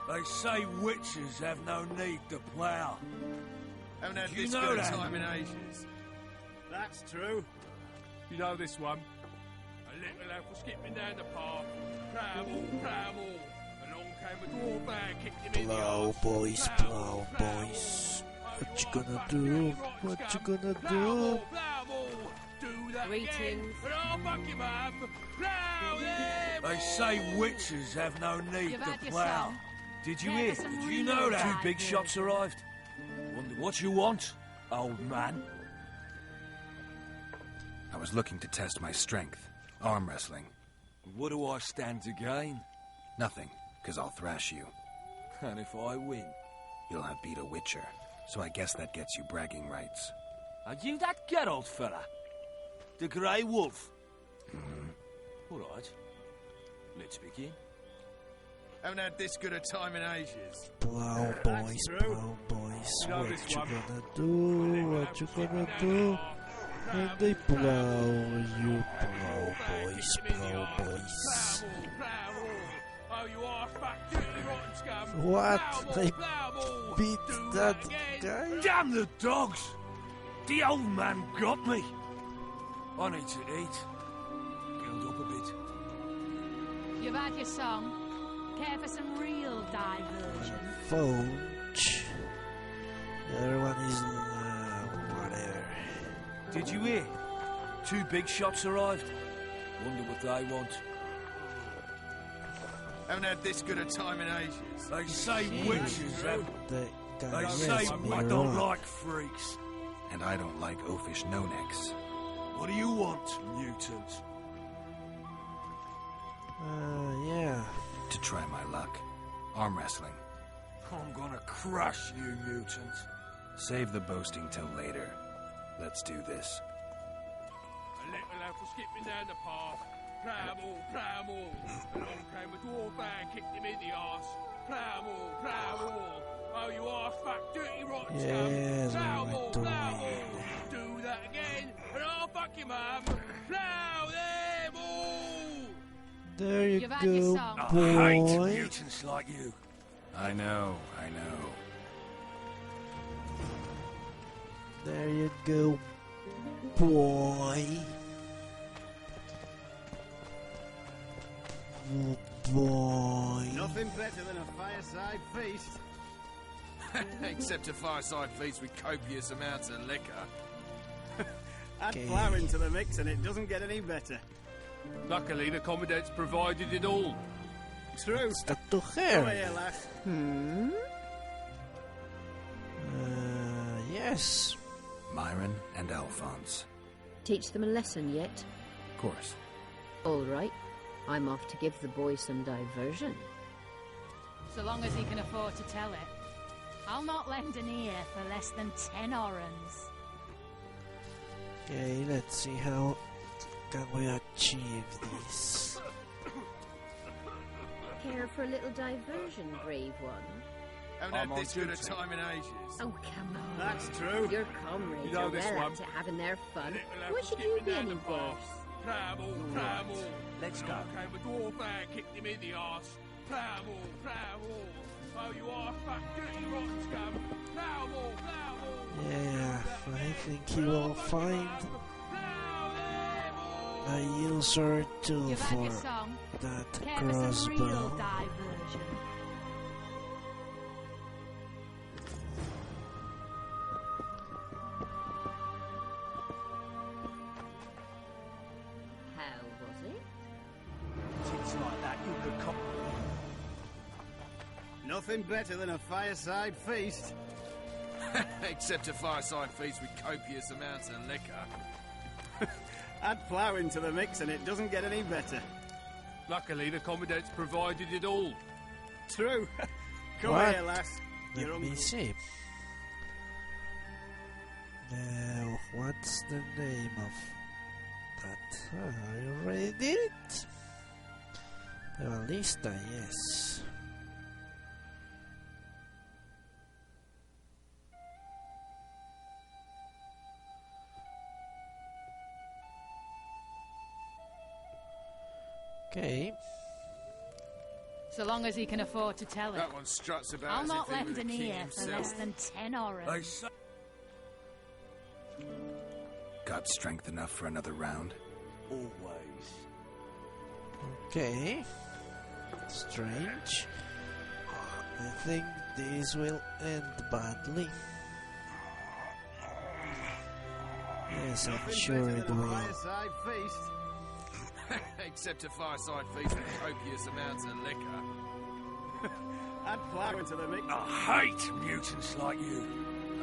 S15: They say witches have no need to plough.
S14: Haven't had
S15: You
S14: this
S15: know
S14: good a
S15: that?
S14: time in ages.
S11: That's true. You know this one? A little elf was skipping down the path. Plough, plough. Along came a dwarf and kicked him in the
S1: Plow,
S11: arse.
S1: boys, plow, boys. What you gonna do? What you gonna do?
S11: Do that
S13: Greetings.
S11: again, and I'll fuck you, mum. Plough them
S15: They say witches have no need
S12: You've
S15: to
S12: had your
S15: plough.
S12: song.
S15: Did you
S12: Care
S15: hear?
S12: for some
S15: Did you
S12: real
S15: know that? 2
S12: diversion?
S15: big shots arrived. Wonder what you want, old man.
S3: I was looking to test my strength. Arm wrestling.
S15: What do I stand to gain?
S3: Nothing, because I'll thrash you.
S15: And if I win?
S3: You'll have beat a witcher, so I guess that gets you bragging rights.
S15: Are you that Geralt fella? The Grey Wolf?
S3: Mm-hmm.
S15: All right. Let's begin.
S14: Haven't had this good a time in ages.
S1: Plow, boys, plow, boys.
S11: You know
S1: What
S11: this
S1: you
S11: one?
S1: gonna do? What you gonna do? When they plow, you plow, boys, plow, boys.
S11: Oh, you are fat, dirty, rotten scum.
S1: What?
S11: Plough,
S1: They
S11: plough,
S1: beat
S11: do
S1: that
S11: again.
S1: guy?
S15: Damn the dogs! The old man got me. I need to eat. Build up a bit.
S12: You've had your song. Care for some real diversion?
S1: Fudge. The other one is whatever.
S15: Did you hear? 2 big shots arrived. Wonder what they want.
S14: Haven't had this good a time in ages.
S15: They say witches have...
S1: The guy
S15: They say
S1: raised me
S15: I don't
S1: wrong.
S15: like freaks.
S3: And I don't like oafish no-necks.
S15: What do you want, mutant?
S1: Yeah.
S3: To try my luck. Arm wrestling.
S15: I'm gonna crush you, mutant.
S3: Save the boasting till later. Let's do this.
S11: A little elf was skipping down the path. Plough, along came a dwarf and kicked him in the arse. Plough. Oh, you are fat, dirty, rotten
S1: Yes,
S11: scum.
S1: we went to win.
S11: Do that again, and I'll fuck you, mum. Plough them all.
S1: There you
S12: You've had your
S1: go,
S12: song.
S15: I hate
S1: boy.
S15: mutants like you.
S3: I know.
S1: There you go, boy. Oh, boy.
S17: Nothing better than a fireside feast.
S14: Except a fireside feast with copious amounts of liquor.
S17: Add
S1: Okay.
S17: flour into the mix and it doesn't get any better.
S11: Luckily, the commandant's provided it all.
S17: True.
S1: Stuck to
S17: Come
S1: her.
S17: here, lass.
S1: Yes.
S3: Myron and Alphonse.
S16: Teach them a lesson yet?
S3: Of course.
S16: All right. I'm off to give the boy some diversion.
S12: So long as he can afford to tell it. I'll not lend an ear for less than 10 orans.
S1: Okay, let's see how can we achieve this.
S16: Care for a little diversion, brave one?
S14: Haven't had this good a time in ages.
S16: Oh, come on.
S17: That's true.
S16: Your comrades
S11: You know
S16: are
S11: this
S16: well
S11: one.
S16: up to having their fun.
S11: Little
S16: Why
S11: elf
S16: should you
S11: skipping
S16: be
S11: down
S16: any
S11: the path.
S16: worse?
S11: Plough.
S8: Let's go.
S11: Came a dwarf there, kicked him in the arse. Plough. Oh, you are fat, dirty, rotten scum. Plough.
S1: Yeah, I think he will find a user too
S12: You've had
S1: for
S12: your song.
S1: that
S12: Care for some real
S1: crossbow.
S12: diversion.
S16: How was it?
S8: Things like that, you could come.
S17: Nothing better than a fireside feast.
S14: Except a fireside feast with copious amounts of liquor.
S17: Add plough into the mix and it doesn't get any better.
S11: Luckily, the commandant's provided it all.
S17: True. Come
S1: What?
S17: here, lass. You're
S1: Let me
S17: hungry.
S1: see. Now, what's the name of that? I already did it. The Ballista, yes. Okay.
S12: So long as he can afford to tell it.
S14: That one struts about
S12: I'll
S14: as
S12: not
S14: if he were
S12: lend
S14: the
S12: an
S14: king
S12: ear
S14: himself.
S12: for less than 10 auras.
S3: Got strength enough for another round?
S8: Always.
S1: Okay. Strange. I think this will end badly. Yes, I'm
S17: Nothing
S1: sure
S17: better
S1: it
S17: than a
S1: will.
S17: fireside feast.
S14: Except a fireside feast with copious amounts of liquor.
S17: Add plough into the mix.
S8: I hate mutants like you.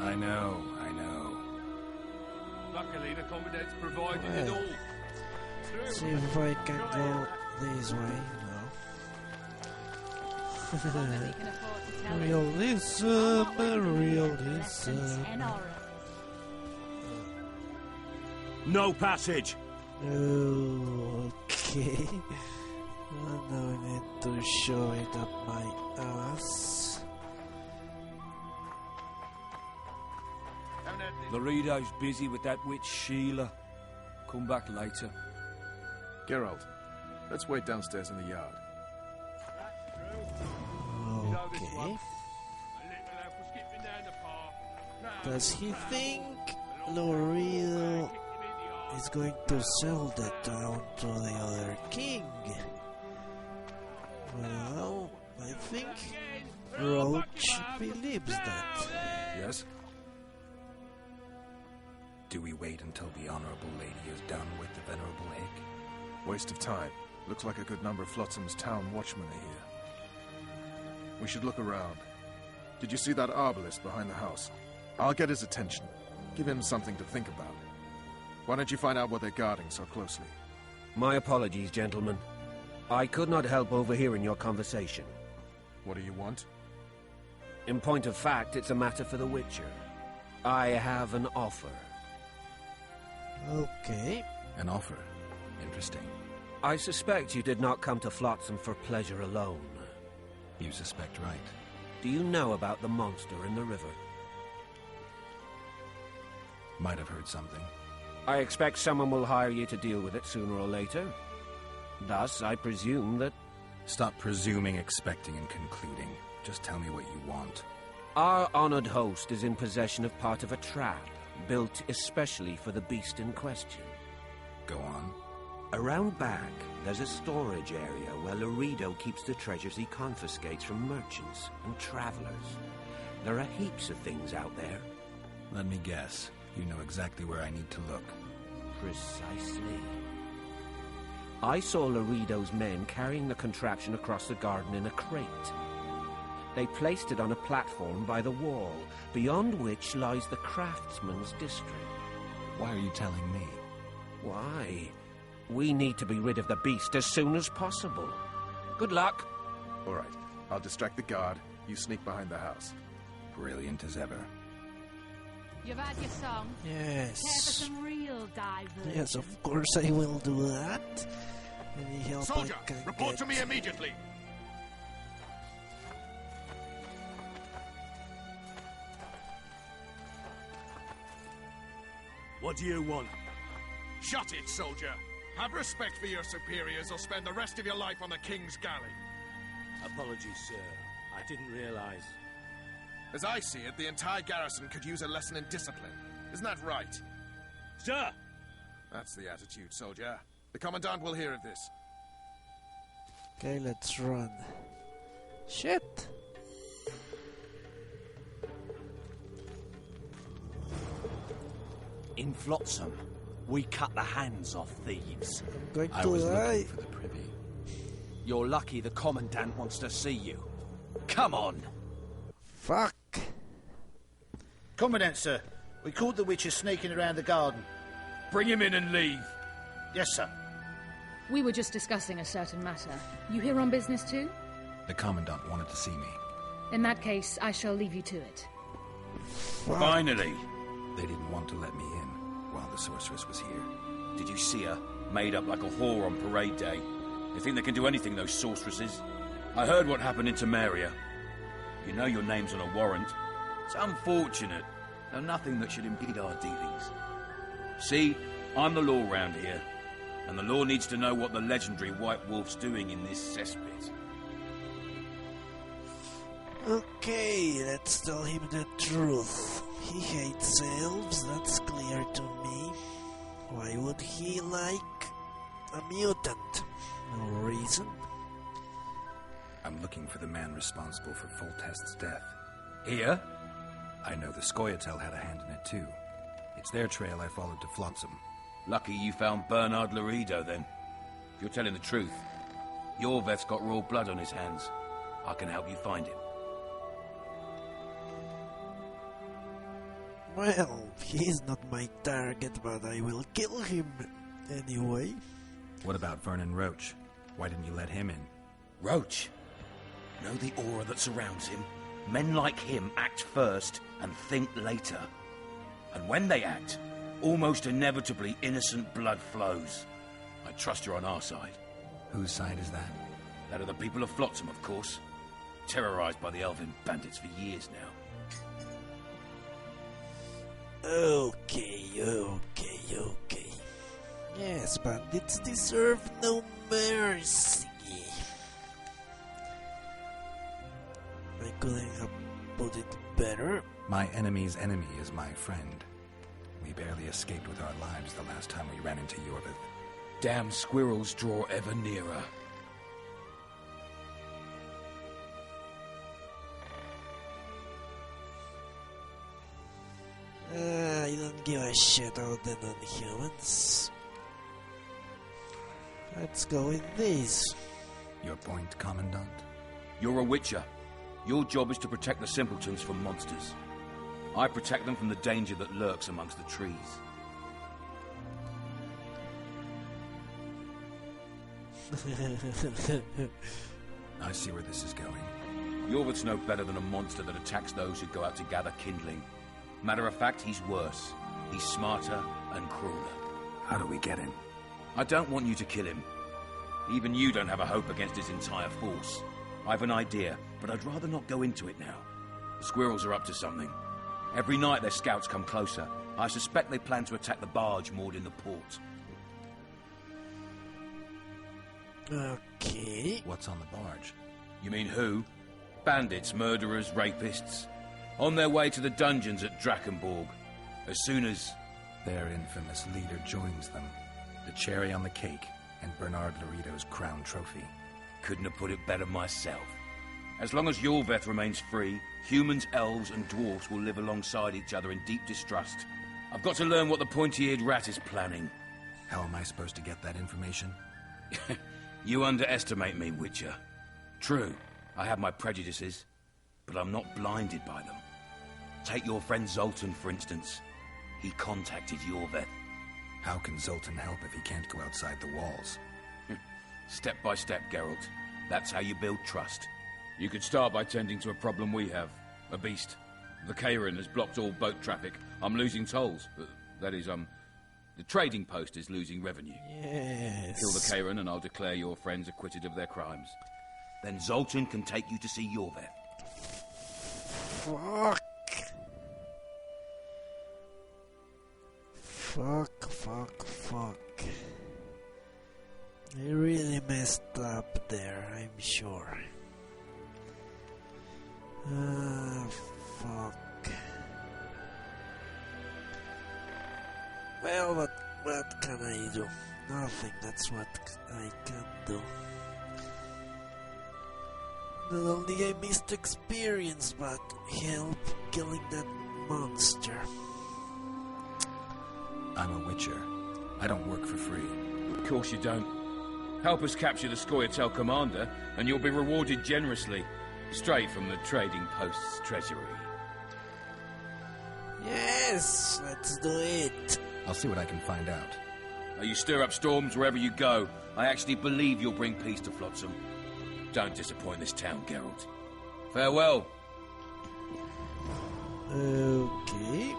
S3: I know.
S11: Luckily, the commandant's provided it
S1: Well.
S11: all.
S1: See if I can go this way.
S12: As long as he can afford to tell
S1: No.
S12: it.
S1: Realism,
S12: I'll not lend an ear for less than
S1: realism.
S12: 10 auras.
S8: No passage.
S1: Okay. Now I need to show it up my ass.
S15: Laredo's busy with that witch Sheila. Come back later.
S2: Geralt, let's wait downstairs in the yard.
S1: Okay.
S11: A little elf was skipping down the path.
S1: Does he think Laredo is going to sell the town to the other king? Well, I think Roach believes that.
S3: Yes? Do we wait until the Honorable Lady is done with the Venerable Egg?
S2: Waste of time. Looks like a good number of Flotsam's town watchmen are here. We should look around. Did you see that arbalist behind the house? I'll get his attention. Give him something to think about. Why don't you find out what they're guarding so closely?
S18: My apologies, gentlemen. I could not help overhearing your conversation.
S2: What do you want?
S18: In point of fact, it's a matter for the Witcher. I have an offer.
S1: Okay.
S3: An offer? Interesting.
S18: I suspect you did not come to Flotsam for pleasure alone.
S3: You suspect right.
S18: Do you know about the monster in the river?
S3: Might have heard something.
S18: I expect someone will hire you to deal with it sooner or later. Thus, I presume that...
S3: Stop presuming, expecting, and concluding. Just tell me what you want.
S18: Our honored host is in possession of part of a trap, built especially for the beast in question.
S3: Go on.
S18: Around back, there's a storage area where Laredo keeps the treasures he confiscates from merchants and travelers. There are heaps of things out there.
S3: Let me guess. You know exactly where I need to look.
S18: Precisely. I saw Laredo's men carrying the contraption across the garden in a crate. They placed it on a platform by the wall, beyond which lies the craftsman's district.
S3: Why are you telling me?
S18: Why? We need to be rid of the beast as soon as possible. Good luck.
S2: All right. I'll distract the guard. You sneak behind the house.
S3: Brilliant as ever.
S12: You've had your song.
S1: Yes.
S12: Care for some real diversion.
S1: Yes, of course I will do that. Any help
S2: Soldier,
S1: I can
S2: report
S1: get.
S2: to me immediately.
S15: What do you want?
S2: Shut it, soldier. Have respect for your superiors or spend the rest of your life on the King's galley.
S15: Apologies, sir. I didn't realize.
S2: As I see it, the entire garrison could use a lesson in discipline. Isn't that right?
S15: Sir!
S2: That's the attitude, soldier. The Commandant will hear of this.
S1: Okay, let's run. Shit!
S19: In Flotsam, we cut the hands off thieves.
S1: I'm going
S19: I
S1: to
S19: was
S1: die.
S19: looking for the privy. You're lucky the Commandant wants to see you. Come on!
S1: Fuck!
S20: Commandant, sir. We caught the witcher sneaking around the garden.
S15: Bring him in and leave.
S20: Yes, sir.
S12: We were just discussing a certain matter. You here on business too?
S3: The Commandant wanted to see me.
S12: In that case, I shall leave you to it.
S15: Finally!
S3: They didn't want to let me in while the sorceress was here.
S15: Did you see her? Made up like a whore on parade day. They think they can do anything, those sorceresses. I heard what happened in Temeria. You know your name's on a warrant. It's unfortunate. Though nothing that should impede our dealings. See, I'm the law round here. And the law needs to know what the legendary White Wolf's doing in this cesspit.
S1: Okay, let's tell him the truth. He hates elves, that's clear to me. Why would he like a mutant? No reason.
S3: I'm looking for the man responsible for Foltest's death.
S15: Here?
S3: I know the Scoia'tael had a hand in it too. It's their trail I followed to Flotsam.
S15: Lucky you found Bernard Laredo, then. If you're telling the truth, Yorveth's got raw blood on his hands. I can help you find him.
S1: Well, he's not my target, but I will kill him anyway.
S3: What about Vernon Roach? Why didn't you let him in?
S15: Roach? Know the aura that surrounds him? Men like him act first and think later. And when they act, almost inevitably innocent blood flows. I trust you're on our side.
S3: Whose side is that?
S15: That of the people of Flotsam, of course. Terrorized by the elven bandits for years now.
S1: Okay. Yes, bandits deserve no mercy. I couldn't have put it better.
S3: My enemy's enemy is my friend. We barely escaped with our lives the last time we ran into Yorveth.
S15: Damn squirrels draw ever nearer.
S1: I don't give a shit about the non-humans. Let's go with these.
S3: Your point, Commandant?
S15: You're a witcher. Your job is to protect the simpletons from monsters. I protect them from the danger that lurks amongst the trees.
S3: I see where this is going.
S15: Yorveth's no better than a monster that attacks those who go out to gather kindling. Matter of fact, he's worse. He's smarter and crueler.
S3: How do we get him?
S15: I don't want you to kill him. Even you don't have a hope against his entire force. I've an idea, but I'd rather not go into it now. The squirrels are up to something. Every night their scouts come closer. I suspect they plan to attack the barge moored in the port.
S1: Okay.
S3: What's on the barge?
S15: You mean who? Bandits, murderers, rapists. On their way to the dungeons at Drakenborg. As soon as...
S3: Their infamous leader joins them. The cherry on the cake, and Bernard Laredo's crown trophy.
S15: Couldn't have put it better myself. As long as Yorveth remains free, humans, elves, and dwarves will live alongside each other in deep distrust. I've got to learn what the pointy-eared rat is planning.
S3: How am I supposed to get that information?
S15: You underestimate me, Witcher. True, I have my prejudices, but I'm not blinded by them. Take your friend Zoltan, for instance. He contacted Yorveth.
S3: How can Zoltan help if he can't go outside the walls?
S15: Step by step, Geralt. That's how you build trust. You could start by tending to a problem we have. A beast. The Kairin has blocked all boat traffic. I'm losing tolls. That is, the trading post is losing revenue.
S1: Yes.
S15: Kill the Kairin and I'll declare your friends acquitted of their crimes. Then Zoltan can take you to see Yorveth.
S1: Fuck. Fuck. I really messed up there, I'm sure. Fuck. Well, what can I do? Nothing, that's what I can do. Not only I missed experience, but help killing that monster.
S3: I'm a witcher. I don't work for free.
S15: Of course you don't. Help us capture the Scoia'tael commander, and you'll be rewarded generously. Straight from the trading post's treasury.
S1: Yes, let's do it.
S3: I'll see what I can find out.
S15: You stir up storms wherever you go. I actually believe you'll bring peace to Flotsam. Don't disappoint this town, Geralt. Farewell.
S1: Okay.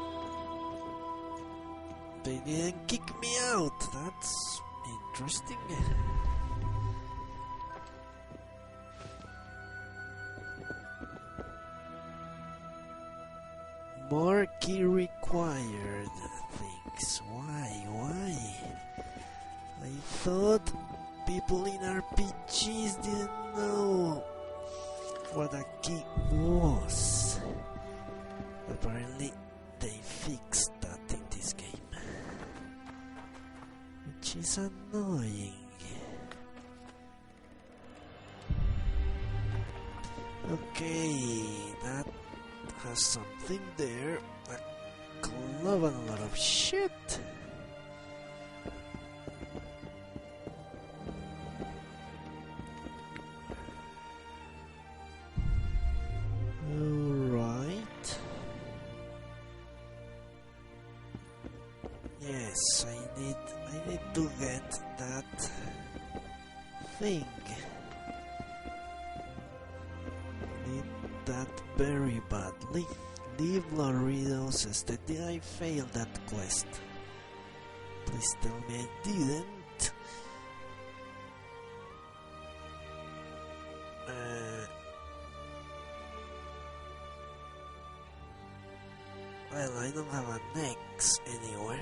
S1: They didn't kick me out. That's interesting. More key required things. Why? I thought people in RPGs didn't know what a key was. Apparently they fixed that in this game, which is annoying. Okay, that has something there. A glove and a lot of shit. Alright. Yes, I need to get that thing. Need that very badly. Leave Laredo says that I failed that quest. Please tell me I didn't. Well, I don't have an X anywhere.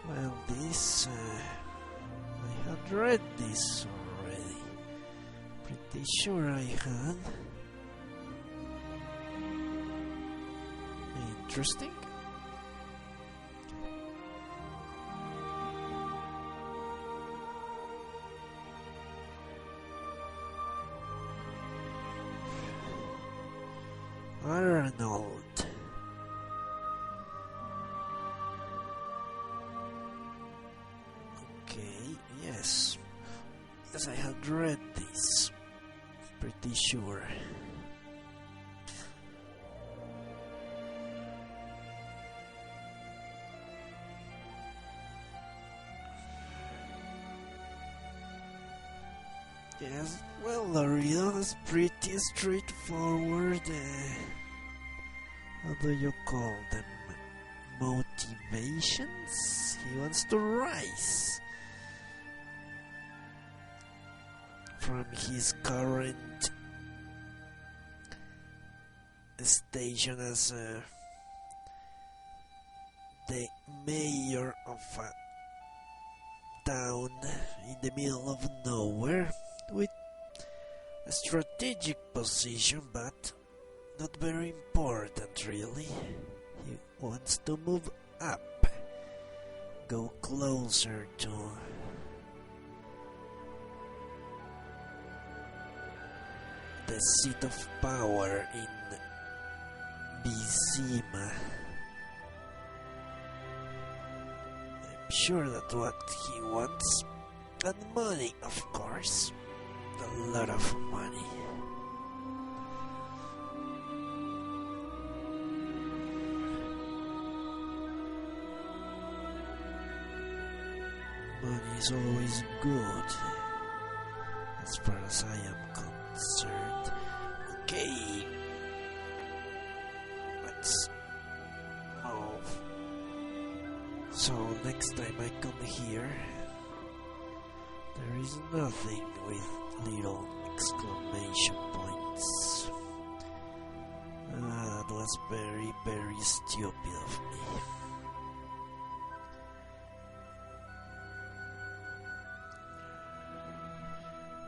S1: Well, this, I had read this already. Pretty sure I had. Interesting. Arnold. Okay, yes. Yes, I had read this. Pretty sure. Yes, well, Laredo is pretty straightforward. How do you call them? Motivations? He wants to rise from his current station as the mayor of a town in the middle of nowhere with a strategic position, but not very important really. He wants to move up, go closer to the seat of power in Bizima. I'm sure that's what he wants. And money, of course. A lot of money. Money is always good, as far as I am concerned. Okay, let's move. So next time I come here, is nothing with little exclamation points. That was very, very stupid of me.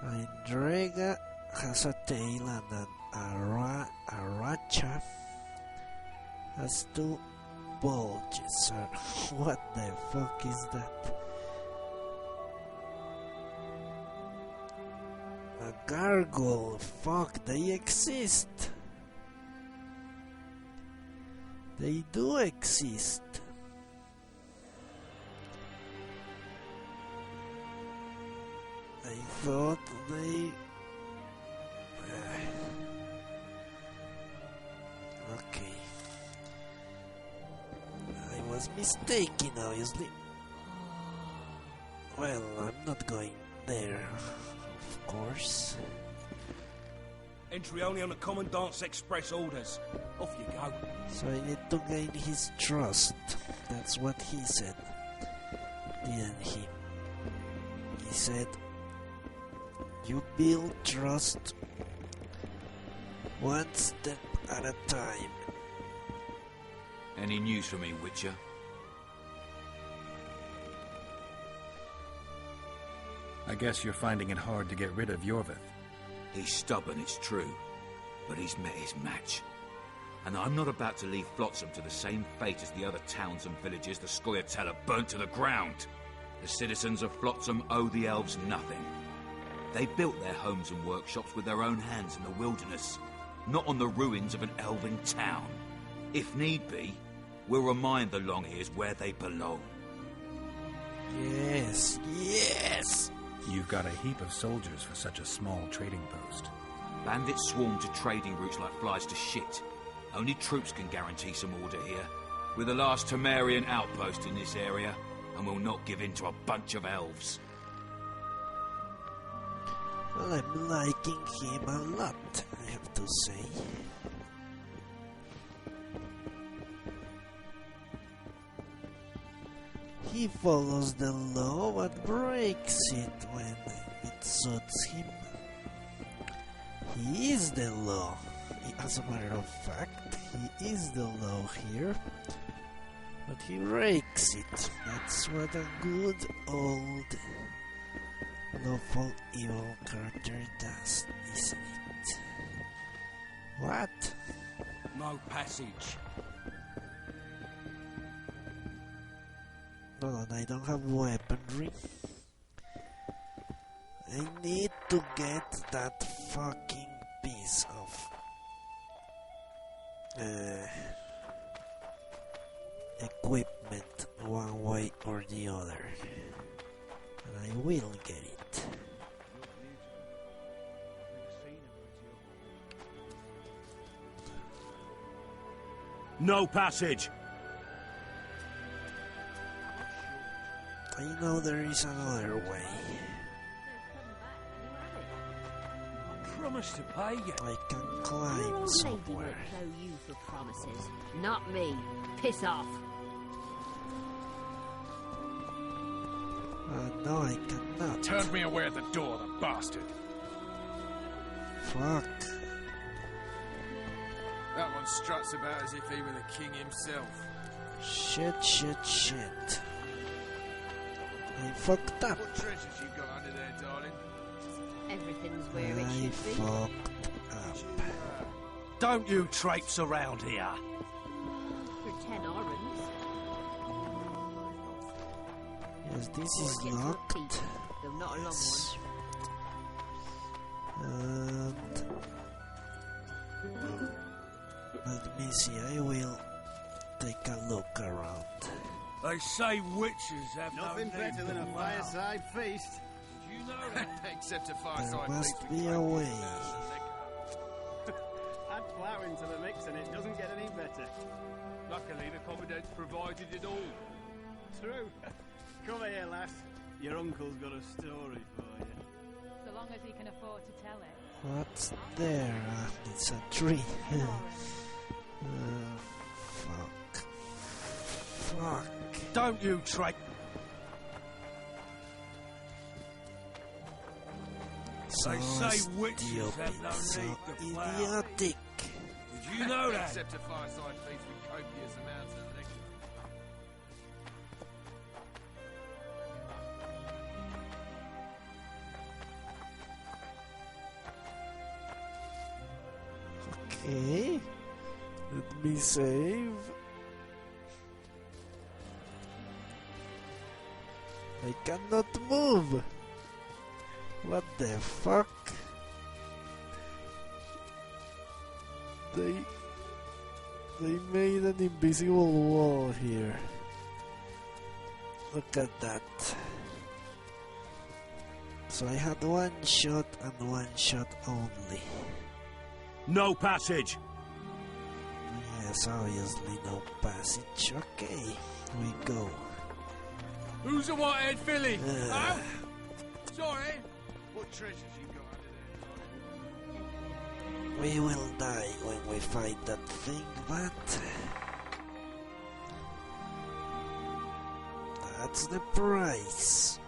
S1: Andrega has a tail and an aracha has two bulges. What the fuck is that? A gargoyle. Fuck, they exist. They do exist. I thought they... Okay. I was mistaken, obviously. Well, I'm not going there, of course.
S8: Entry only on the Commandant's express orders. Off you go.
S1: So I need to gain his trust. That's what he said. Didn't he? He said, you build trust one step at a time.
S15: Any news for me, Witcher?
S3: I guess you're finding it hard to get rid of Yorvith.
S15: He's stubborn, it's true, but he's met his match. And I'm not about to leave Flotsam to the same fate as the other towns and villages the Scoia'tael have burnt to the ground. The citizens of Flotsam owe the elves nothing. They built their homes and workshops with their own hands in the wilderness, not on the ruins of an elven town. If need be, we'll remind the Longears where they belong.
S1: Yes, yes!
S3: You've got a heap of soldiers for such a small trading post.
S15: Bandits swarm to trading routes like flies to shit. Only troops can guarantee some order here. We're the last Temerian outpost in this area, and we'll not give in to a bunch of elves.
S1: Well, I'm liking him a lot, I have to say. He follows the law but breaks it when it suits him. He is the law. As a matter of fact, he is the law here. But he breaks it. That's what a good old lawful evil character does, isn't it? What?
S8: No passage.
S1: Hold on, I don't have weaponry. I need to get that fucking piece of equipment one way or the other. And I will get it.
S8: No passage.
S1: I know there is another way.
S8: I promise to pay you.
S1: I can
S16: Your
S1: climb
S16: old lady
S1: somewhere.
S16: won't plow you for promises. Not me. Piss off.
S1: No, I cannot.
S2: Turned me away at the door, the bastard.
S1: Fuck.
S14: That one struts about as if he were the king himself.
S1: Shit. I fucked up.
S14: What treasures you got under there, darling?
S16: Everything's where it
S1: I
S16: should be.
S1: fucked up.
S8: Don't you traipse around here.
S16: For 10 orens.
S1: Yes, this
S16: Or
S1: is
S16: get to a
S1: locked.
S16: peak, though not a long
S1: Yes.
S16: one.
S1: And let me see, I will take a look around.
S8: They say witches have
S17: Nothing
S8: no
S17: better
S8: need
S17: than a
S8: to wow.
S17: fireside feast.
S8: Did you know that?
S14: Except a
S1: There
S14: fireside
S1: must
S14: feast
S1: be
S14: with
S1: a
S14: copious
S1: way.
S14: amounts of liquor.
S17: Add plough into the mix and it doesn't get any better.
S11: Luckily, the Commandant's provided it all.
S17: True. Come here, lass. Your uncle's got a story for you.
S12: So long as he can afford to tell it.
S1: What's there? It's a tree. Fuck.
S8: Don't you traipse. They say witches have no need to plough.
S1: idiotic.
S8: Did you know that?
S14: Except a fireside feast with copious amounts of liquor.
S1: Okay. Let me save. I cannot move. What the fuck? They made an invisible wall here. Look at that. So I had one shot and one shot only.
S8: No passage.
S1: Yes, obviously no passage. Okay, we go.
S11: Who's the white-haired filly? Oh? Sorry.
S17: What treasures you got under there?
S1: We will die when we find that thing, but that's the price.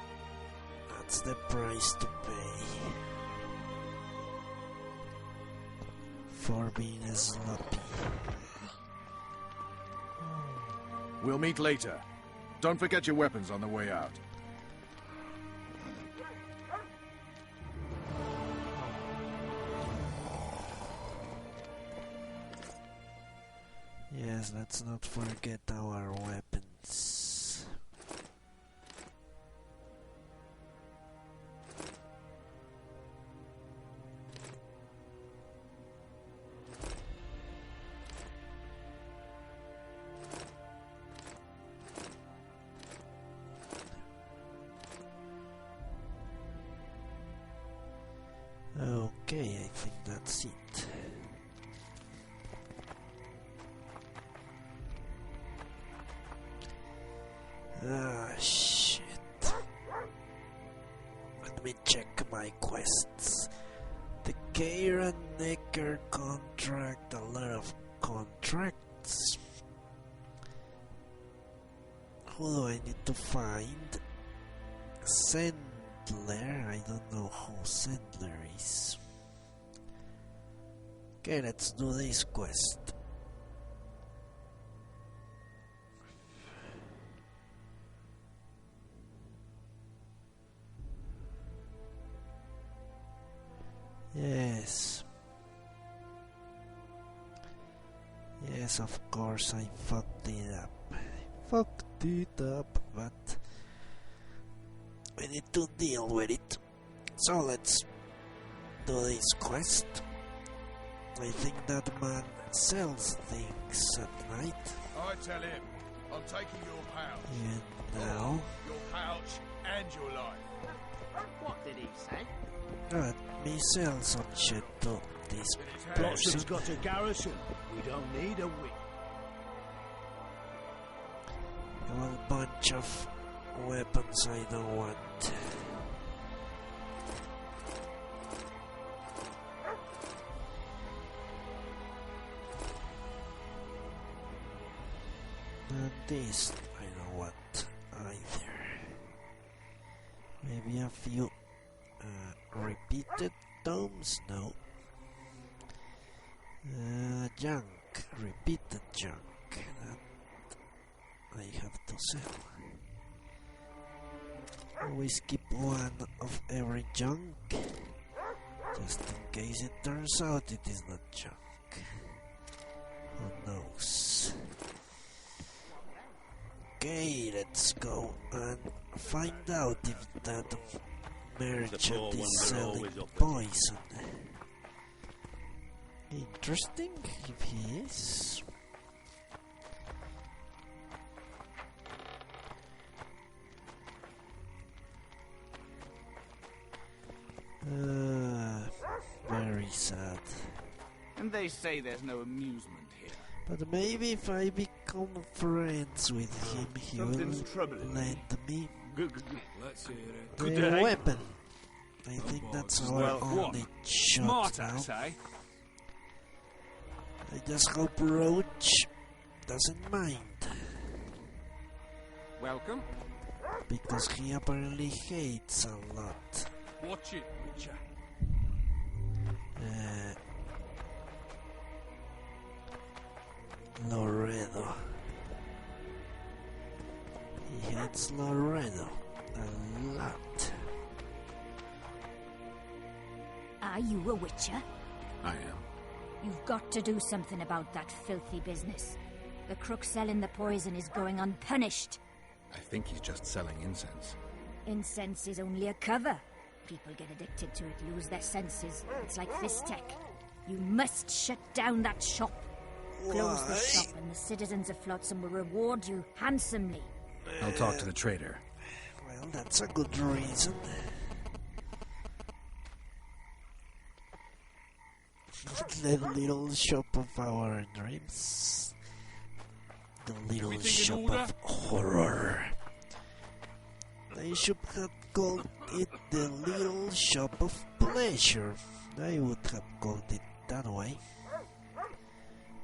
S1: That's the price to pay for being sloppy.
S2: We'll meet later. Don't forget your weapons on the way out.
S1: Yes, let's not forget our weapons. Okay, I think that's it. Ah, shit. Let me check my quests. The Kara Necker contract, a lot of contracts. Who do I need to find? Sandler? I don't know who Sandler is. Okay, let's do this quest. Yes. Yes, of course I fucked it up. But we need to deal with it. So let's do this quest. I think that man sells things at night.
S14: I tell him, I'm taking your pouch.
S1: And now?
S14: Your pouch and your life.
S7: What did he say?
S1: Let me sell some shit to this
S20: Blossom's
S1: person.
S20: got a garrison. We don't need a witch.
S1: A whole bunch of weapons I don't want. And this I don't want either. Maybe a few repeated tomes? No. Junk. Repeated junk. That I have to sell. Always keep one of every junk, just in case it turns out it is not junk. Who knows? Okay, let's go and find out if that merchant is selling poison. Interesting, if he is. Very sad.
S17: And they say there's no amusement here.
S1: But maybe if I become friends with him, he will lend me
S8: Let's hear it.
S1: the weapon. I think that's our only shot
S11: Smart
S1: now.
S11: ass, eh?
S1: I just hope Roach doesn't mind,
S11: Welcome.
S1: because he apparently hates a lot.
S11: Watch it, Witcher.
S1: Laredo. He hates Laredo a lot.
S21: Are you a witcher?
S3: I am.
S21: You've got to do something about that filthy business. The crook selling the poison is going unpunished.
S3: I think he's just selling incense.
S21: Incense is only a cover. People get addicted to it, lose their senses. It's like Fistech. You must shut down that shop. Close the shop and the citizens of Flotsam will reward you handsomely.
S3: I'll talk to the trader.
S1: Well, that's a good reason. The little shop of our dreams. The little
S8: Everything in
S1: shop of horror. They should have called it the little shop of pleasure. I would have called it that way.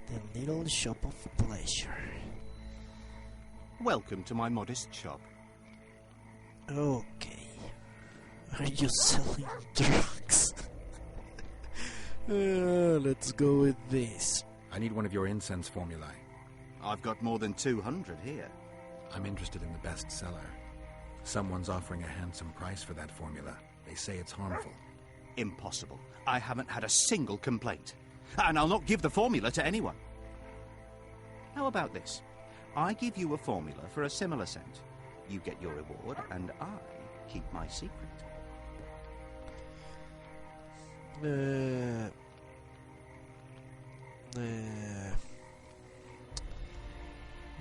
S1: The little shop of pleasure.
S10: Welcome to my modest shop.
S1: Okay. Are you selling drugs? Let's go with this.
S3: I need one of your incense formulae.
S10: I've got more than 200 here.
S3: I'm interested in the best seller. Someone's offering a handsome price for that formula. They say it's harmful.
S10: Impossible. I haven't had a single complaint. And I'll not give the formula to anyone. How about this? I give you a formula for a similar scent. You get your reward, and I keep my secret.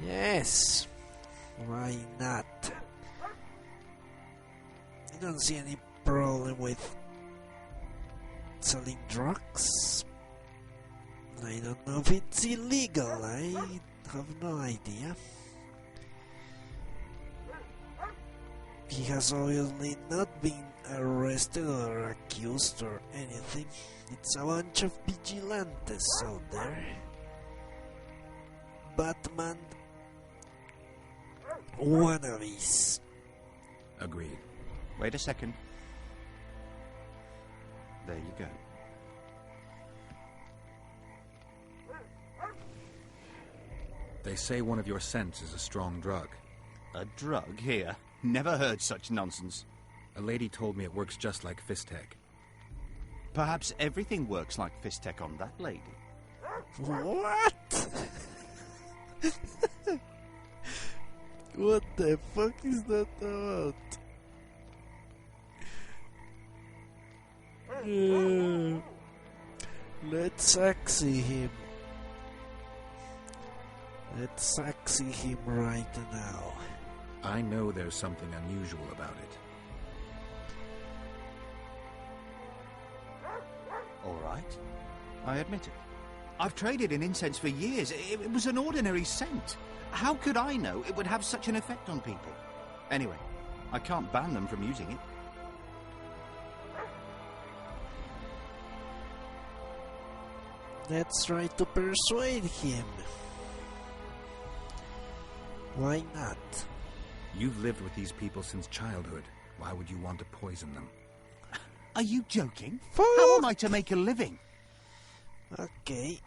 S1: Yes. Why not? I don't see any problem with selling drugs. I don't know if it's illegal. I have no idea. He has obviously not been arrested or accused or anything. It's a bunch of vigilantes out there. Batman wannabes.
S3: Agreed.
S10: Wait a second. There you go.
S3: They say one of your scents is a strong drug.
S10: A drug here? Never heard such nonsense.
S3: A lady told me it works just like Fistech.
S10: Perhaps everything works like Fistech on that lady.
S1: What? What the fuck is that about? Let's axie him. Let's axie him right now.
S3: I know there's something unusual about it.
S10: All right. I admit it. I've traded in incense for years. It was an ordinary scent. How could I know it would have such an effect on people? Anyway, I can't ban them from using it.
S1: Let's try to persuade him. Why not?
S3: You've lived with these people since childhood. Why would you want to poison them?
S10: Are you joking? How am I to make a living?
S1: Okay.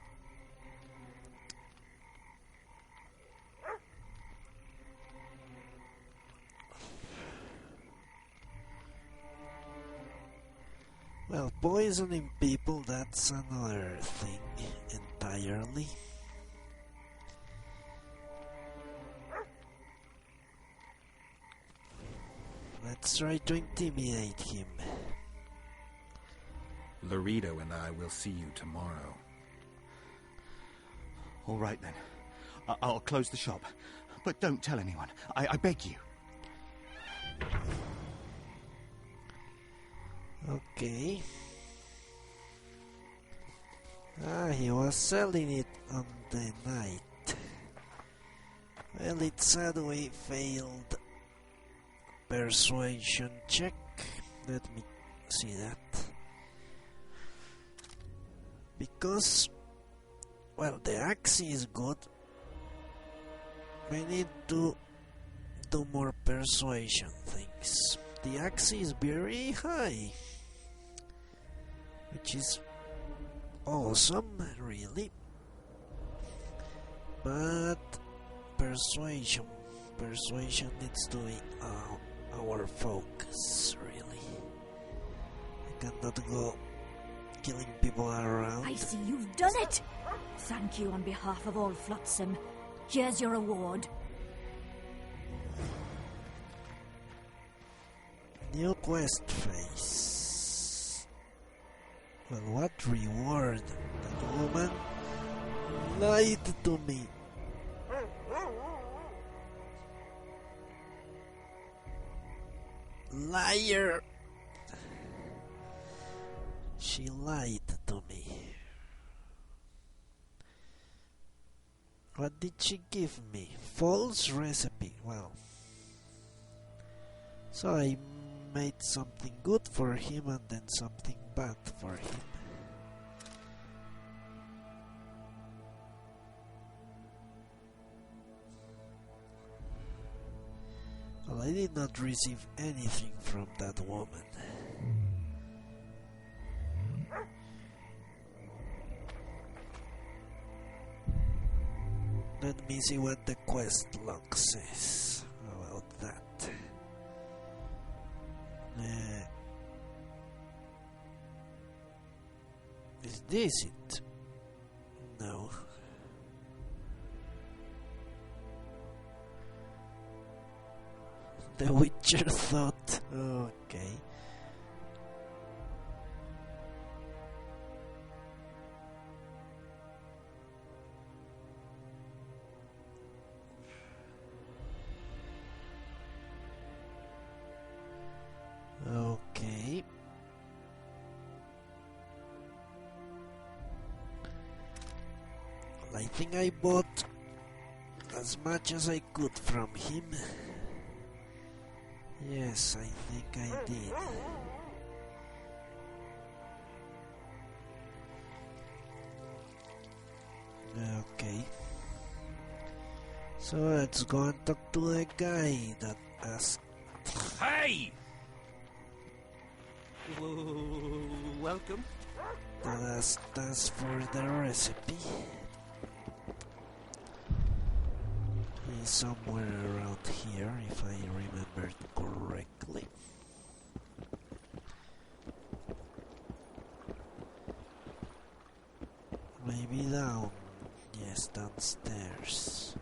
S1: Well, poisoning people, that's another thing entirely. Let's try to intimidate him.
S3: Laredo and I will see you tomorrow.
S10: All right, then. I'll close the shop. But don't tell anyone. I beg you.
S1: Okay. He was selling it on the night. Well, it said we failed persuasion check. Let me see that. Because, well, the axe is good. We need to do more persuasion things. The axe is very high, which is awesome, really. But persuasion needs to be our focus, really. I cannot go killing people around.
S21: I see you've done it! Thank you on behalf of all Flotsam. Here's your reward.
S1: New quest phase. Well, what reward? That woman lied to me. Liar! She lied to me. What did she give me? False recipe. Well, so I made something good for him and then something bad for him. Well, I did not receive anything from that woman. Let me see what the quest log says about that. Is this it? No. The Witcher thought. Okay. Okay. Well, I think I bought as much as I could from him. Yes, I think I did. Okay. So let's go and talk to the guy that asked.
S19: Hey! Welcome.
S1: That asked us for the recipe. He's somewhere around here, if I remembered correctly. Maybe down. Yes, downstairs.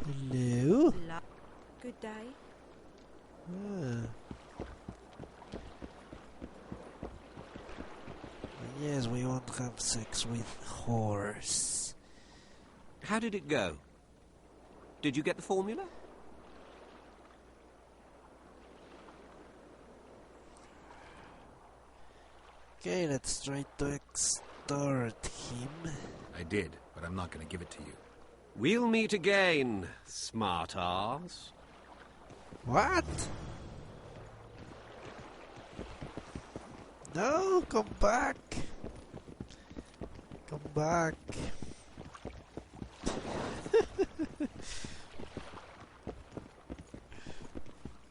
S1: Hello?
S5: Good day.
S1: Yes, we won't have sex with horse.
S18: How did it go? Did you get the formula?
S1: Okay, let's try to extort him.
S3: I did, but I'm not going to give it to you.
S18: We'll meet again, smart ass.
S1: What? No, come back. Come back.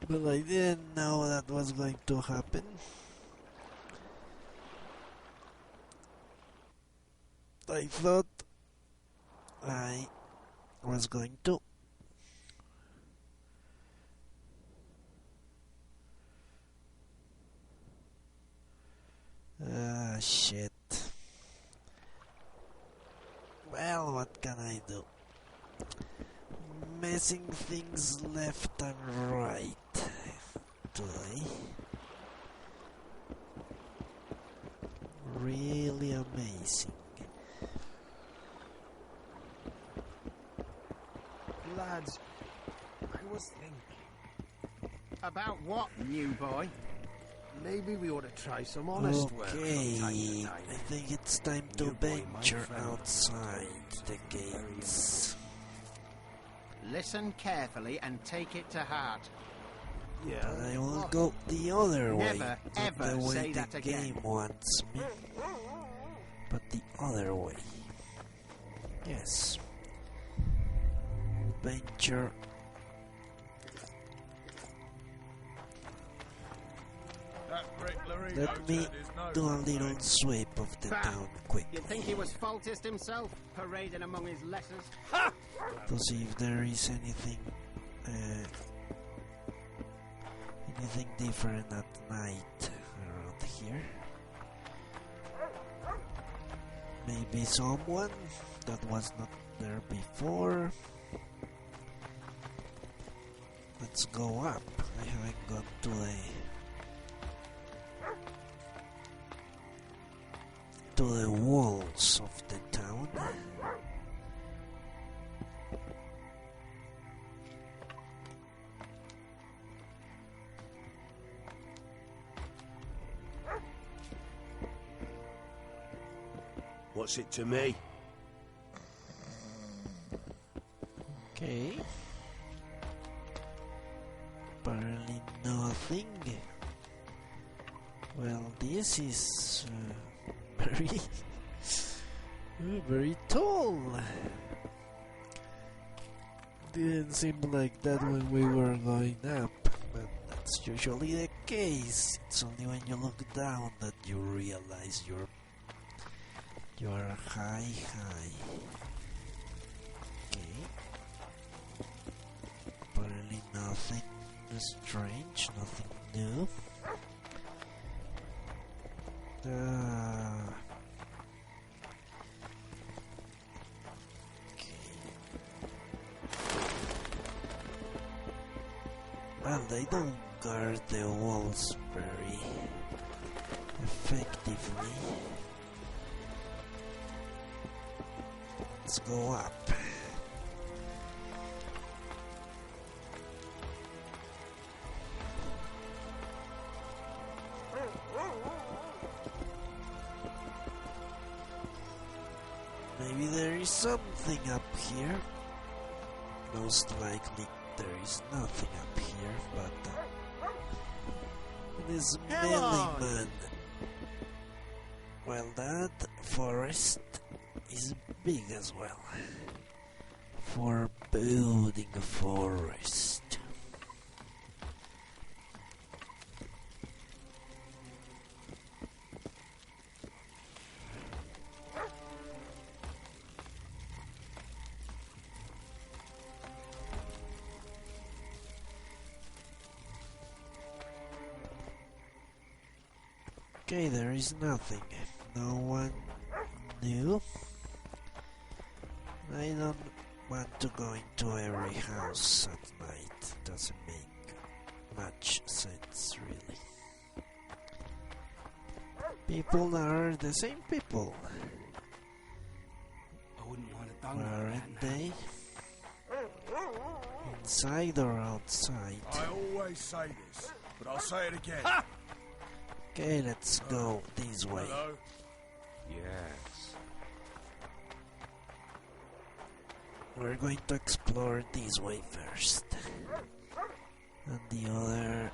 S1: But I didn't know that was going to happen. I thought I was going to. Shit. Well, what can I do? Messing things left and right today. Really amazing.
S17: Lads, I was thinking.
S10: About what, new boy?
S17: Maybe we ought to try some honest work from time to
S1: Okay,
S17: time.
S1: I think it's time to venture outside the gates.
S10: Listen carefully and take it to heart.
S17: Yeah.
S1: But I will go the other way,
S10: Never,
S1: not
S10: ever
S1: the way
S10: say
S1: the
S10: that again.
S1: game wants me, but the other way. Yes. Venture Let me do a little sweep of the town quick
S5: You'd think he was faultist himself, parading among his letters.
S1: to see if there is anything different at night around here. Maybe someone that was not there before. Let's go up. I haven't gone to the walls of the town.
S20: What's it to me?
S1: Okay. Apparently nothing. Well, this is very tall. Didn't seem like that when we were going up, but that's usually the case. It's only when you look down that you realize you're high. Okay. Apparently nothing strange, nothing new. Well, they don't guard the walls very effectively. Let's go up. Maybe there is something up here. Most likely there is nothing up here, but this Milliman. Well, that forest is big as well. For building a forest. Okay, there is nothing. No one new. I don't want to go into every house at night. Doesn't make much sense, really. People are the same people.
S8: I wouldn't want to done
S1: Aren't they? Inside or outside?
S2: I always say this, but I'll say it again.
S1: Okay, let's go this way.
S2: Hello?
S18: Yes.
S1: We're going to explore this way first. And the other...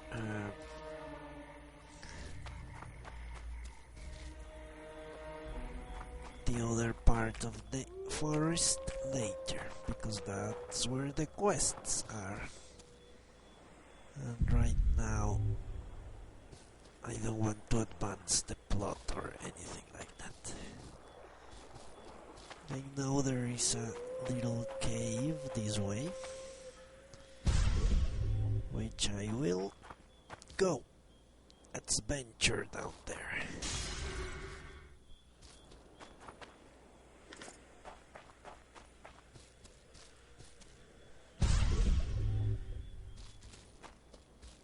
S1: the other part of the forest later, because that's where the quests are. And right now, I don't want to advance the plot or anything like that. I know there is a little cave this way, which I will go. Let's venture down there.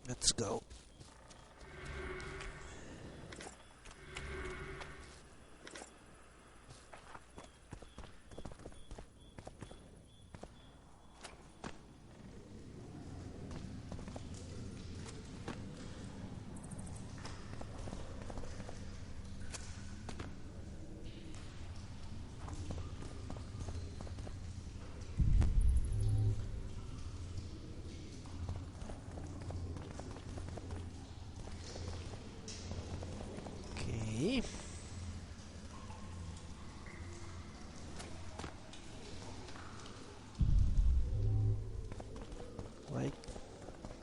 S1: Let's go.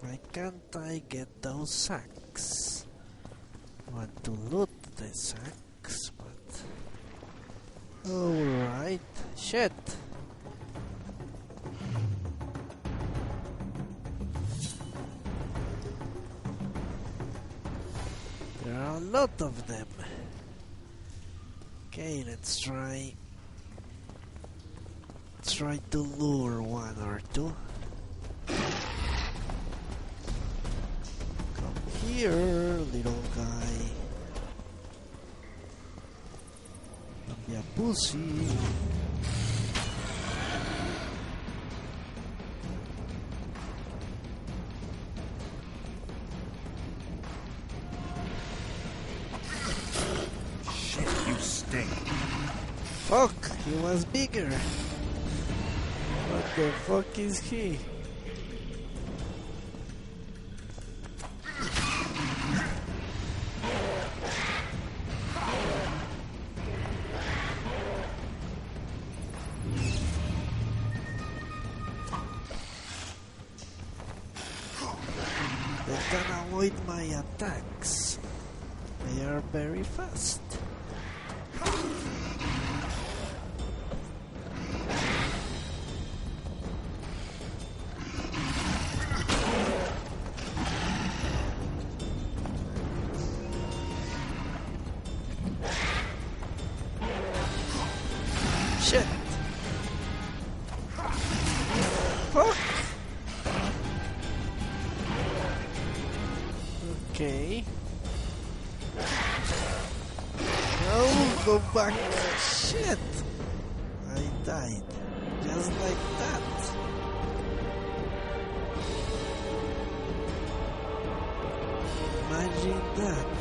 S1: Why can't I get those sacks? 1, to loot the sacks, but... Alright. Shit! There are a lot of them. Okay, let's try to lure one or two. Come here, little guy. Don't be a pussy.
S2: Shit, you stink.
S1: Fuck, he was bigger. What the fuck is he? They can avoid my attacks. They are very fast. Shit! Fuck! Okay. No, go back. Shit! I died. Just like that. Imagine that.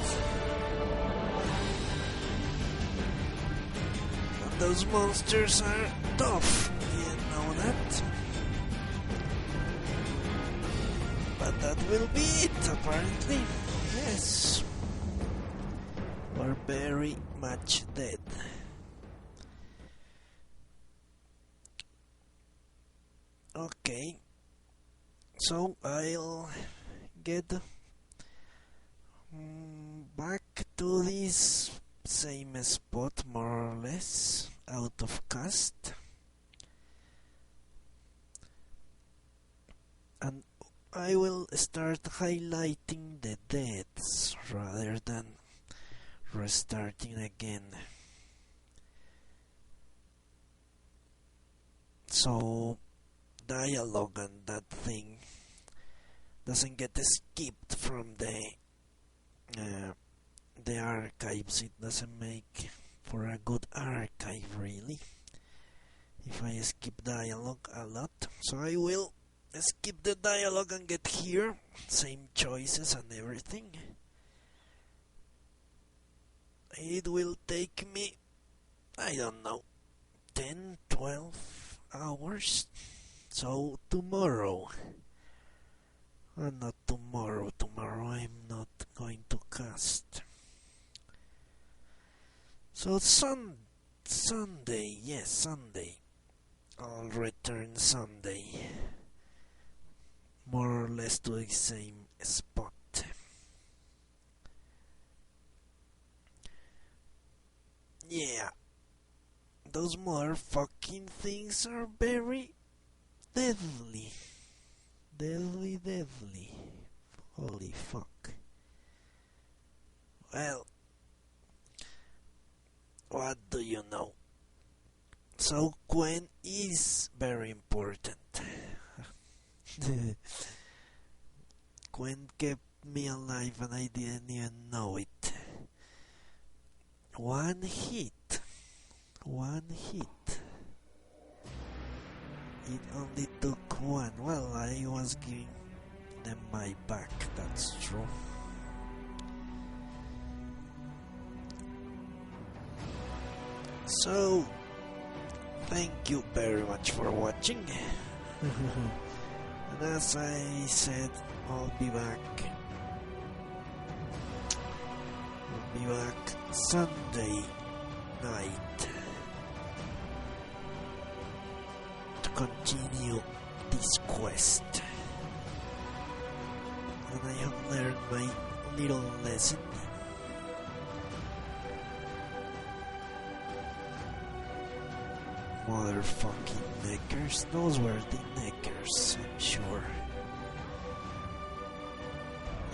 S1: And those monsters are tough. You know that? But that will be it, apparently. Yes. We're very much dead. Okay. So I'll get back to this same spot, more or less, out of cast. And I will start highlighting the deaths rather than restarting again. So dialogue and that thing doesn't get skipped from the archives. It doesn't make for a good archive, really, if I skip dialogue a lot. So I will skip the dialogue and get here, same choices and everything. It will take me, I don't know, 10, 12 hours. So tomorrow, not tomorrow, I'm not going to cast. So Sunday, yes, Sunday. I'll return Sunday. More or less to the same spot. Yeah. Those motherfucking things are very deadly. Deadly. Holy fuck. Well, what do you know? So Gwen is very important. Gwen kept me alive and I didn't even know it. One hit. It only took one. Well, I was giving them my back, that's true. So, thank you very much for watching. And as I said, I'll be back Sunday night to continue this quest. And I have learned my little lesson. motherfucking Neckers. Those were the Neckers, I'm sure.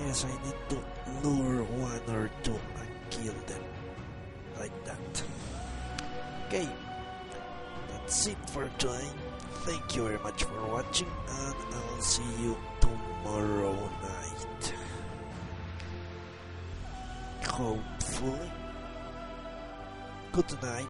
S1: Yes, I need to lure one or two and kill them. Like that. Okay. That's it for today. Thank you very much for watching, and I'll see you tomorrow night. Hopefully. Good night.